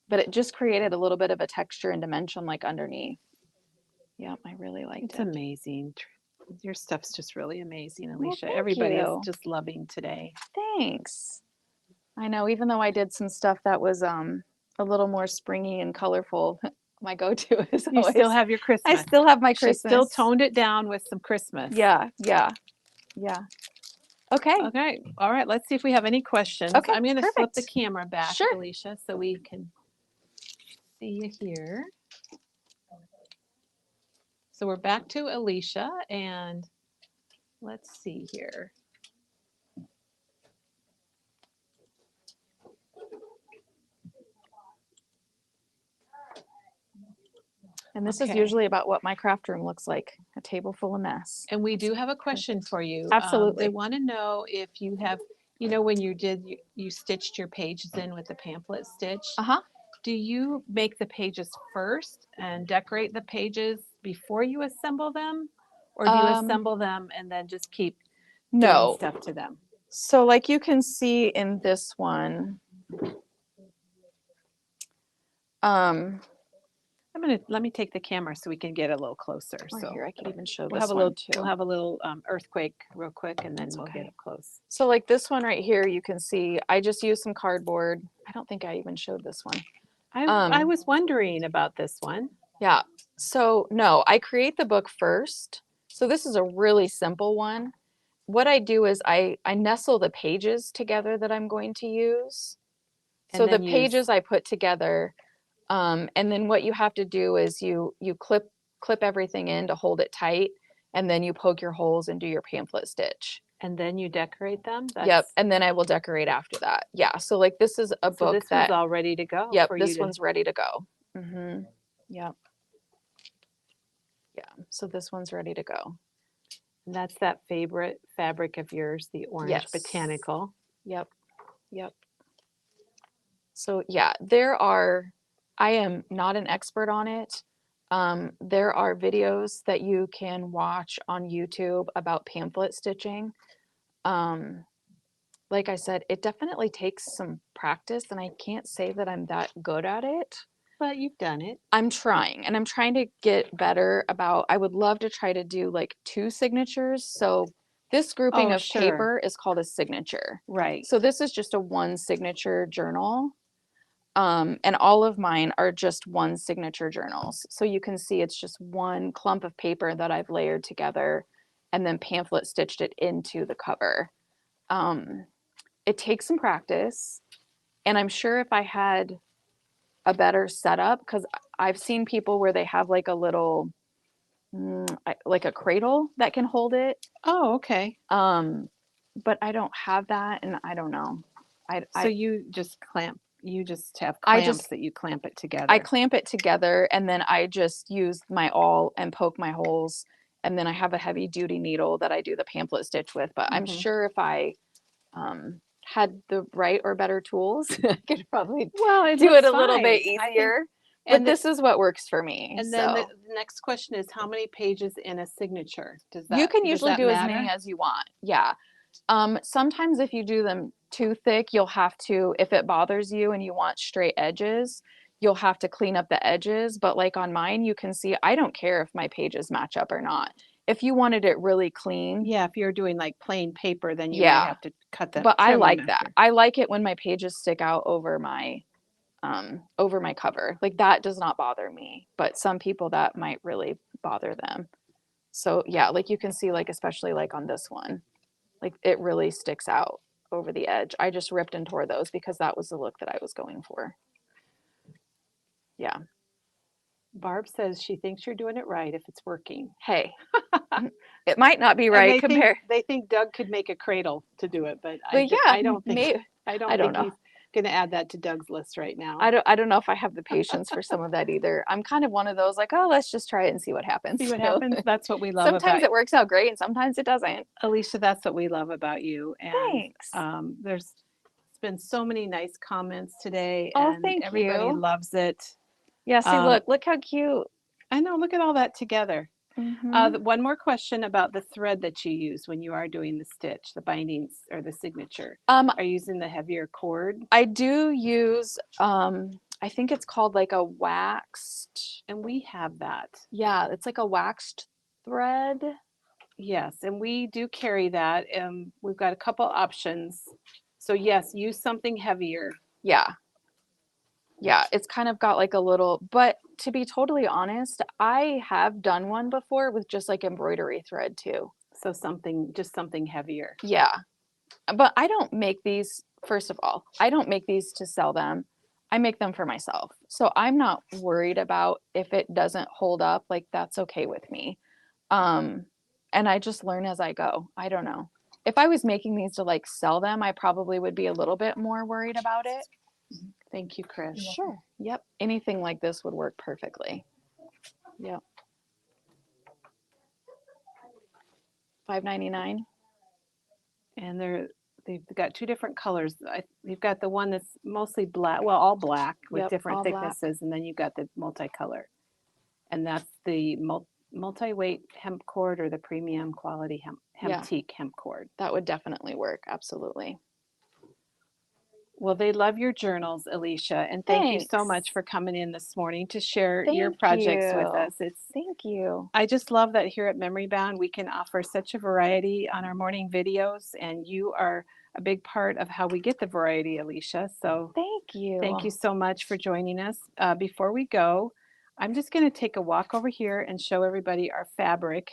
But it just created a little bit of a texture and dimension like underneath. Yep, I really liked It's it. amazing. Your stuff's just really amazing, Well, Elishia. thank Everybody's you. just loving today. Thanks. I know, even though I did some stuff that was a little more springy and colorful, my go-to is You always, still have your Christmas. I still have my She Christmas. still toned it down with some Christmas. Yeah, yeah, yeah. Okay. Okay. All right. Let's see if we have any questions. Okay, I'm going to flip the perfect. camera back, Sure. Elishia, so we can see you here. So we're back to Elishia, and let's see here. And this is Okay. usually about what my craft room looks like, a table full of mess. And we do have a question for you. Absolutely. They want to know if you have, when you stitched your pages in with the pamphlet stitch. Uh-huh. Do you make the pages first and decorate the pages before you assemble them? Or do you assemble them and then just keep doing stuff to them? So like you can see in this one, Let me take the camera so we can get a little closer. or So here, I could even show we'll this have a one little too. we'll have a little earthquake real quick, and then That's we'll okay. get up close. So like this one right here, you can see I just used some cardboard. I don't think I even showed this one. I was wondering about this one. Yeah. So no, I create the book first. So this is a really simple one. What I do is I nestle the pages together that I'm going to use. So And the then pages I put together, And then what you have to do is you clip everything in to hold it tight, and then you poke your holes and do your pamphlet stitch. And then you decorate them? Yep, and then I will decorate after that. Yeah, so like this is a So book this that one's all ready to go yep, for you this to. one's ready to go. Yep. Yeah, so this one's ready to go. And that's that favorite fabric of yours, the orange Yes. botanical. Yep. Yep. So yeah, I am not an expert on it. There are videos that you can watch on YouTube about pamphlet stitching. Like I said, it definitely takes some practice, and I can't say that I'm that good at it. But you've done it. I'm trying, and I'm trying to get better about, I would love to try to do like 2 signatures. So this grouping Oh, of sure. paper is called a signature. Right. So this is just a 1 signature journal. And all of mine are just 1 signature journals. So you can see it's just 1 clump of paper that I've layered together and then pamphlet stitched it into the cover. It takes some practice, and I'm sure if I had a better setup, because I've seen people where they have like a little, like a cradle that can hold it. Oh, okay. But I don't have that, and I don't know. So you just have I clamps just that you clamp it together. I clamp it together, and then I just use my awl and poke my holes, and then I have a heavy duty needle that I do the pamphlet stitch with. But I'm sure if I had the right or better tools, I could probably do it a little bit easier. But this is what works for me. And then the next question is, how many pages in a signature? You can usually do as many as you want. Yeah. Sometimes if you do them too thick, you'll have to, if it bothers you and you want straight edges, you'll have to clean up the edges. But like on mine, you can see I don't care if my pages match up or not. If you wanted it really clean. Yeah, if you're doing like plain paper, then you might have to cut them. But I like that. I like it when my pages stick out over my cover. Like that does not bother me. But some people that might really bother them. So yeah, like you can see, like especially like on this one, like it really sticks out over the edge. I just ripped and tore those because that was the look that I was going for. Yeah. Barb says she thinks you're doing it right if it's working. Hey, it might not be right compared. They think Doug could make a cradle to do it, but yeah, I don't think I don't think know. he's going to add that to Doug's list right now. I don't know if I have the patience for some of that either. I'm kind of one of those like, oh, let's just try it and see what happens. See what happens. That's what we love. Sometimes it works out great, and sometimes it doesn't. Elishia, that's what we love about you. And thanks. There's been so many nice comments today. Oh, and thank everybody you. Loves it. Yeah, see, look how cute. I know, look at all that together. One more question about the thread that you use when you are doing the stitch, the bindings or the signature. Are you using the heavier cord? I do use, I think it's called like a waxed. And we have that. Yeah, it's like a waxed thread. Yes, and we do carry that. We've got a couple options. So yes, use something heavier. Yeah. Yeah, it's kind of got like a little, but to be totally honest, I have done one before with just like embroidery thread too. So just something heavier. Yeah. But I don't make these, first of all, I don't make these to sell them. I make them for myself. So I'm not worried about if it doesn't hold up, like that's okay with me. And I just learn as I go. I don't know. If I was making these to like sell them, I probably would be a little bit more worried about it. Thank you, Chris. Sure. Yep. Anything like this would work perfectly. Yep. $5.99. And they've got 2 different colors. You've got the one that's mostly black, well, all black with different thicknesses, and then you've got the multicolor. And that's the multi-weight hemp cord or the premium quality hemp hemp cord. That would definitely work. Absolutely. Well, they love your journals, Elishia, and thank you so much for coming in this morning to share your projects with us. Thank you. I just love that here at Memory Bound, we can offer such a variety on our morning videos, and you are a big part of how we get the variety, Elishia. So thank you so much for joining us. Before we go, I'm just going to take a walk over here and show everybody our fabric,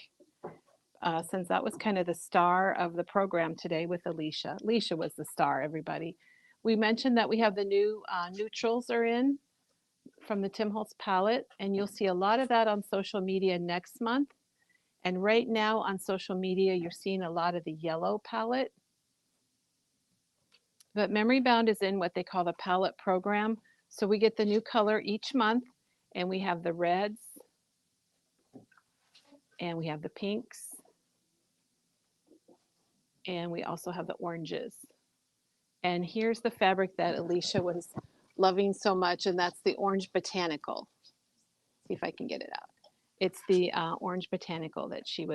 since that was kind of the star of the program today with Elishia. Elishia was the star, everybody. We mentioned that we have the new neutrals are in. from the Tim Holtz palette, and you'll see a lot of that on social media next month. And right now on social media, you're seeing a lot of the yellow palette. But Memory Bound is in what they call the palette program. So we get the new color each month, and we have the reds, and we have the pinks, and we also have the oranges. And here's the fabric that Elishia was loving so much, and that's the orange botanical. See if I can get it out. It's the orange botanical that she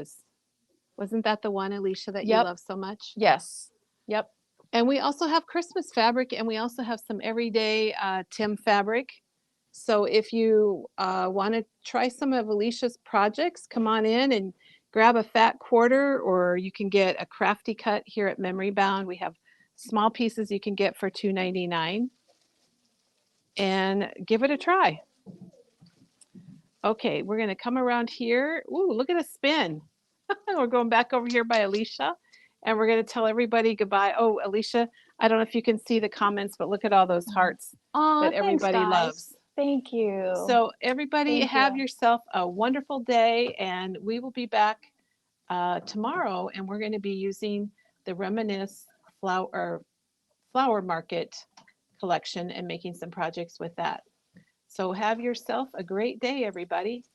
wasn't that the one, Elishia, that you Yep. love so much? Yes. Yep. And we also have Christmas fabric, and we also have some everyday Tim fabric. So if you want to try some of Elishia's projects, come on in and grab a fat quarter, or you can get a crafty cut here at Memory Bound. We have small pieces you can get for $2.99, and give it a try. Okay, we're going to come around here. Ooh, look at a spin. We're going back over here by Elishia, and we're going to tell everybody goodbye. Oh, Elishia, I don't know if you can see the comments, but look at all those hearts Aw, that thanks, everybody guys. loves. Thank you. So everybody Thank have you. yourself a wonderful day, and we will be back tomorrow, and we're going to be using the Reminisce flower market collection and making some projects with that. So have yourself a great day, everybody.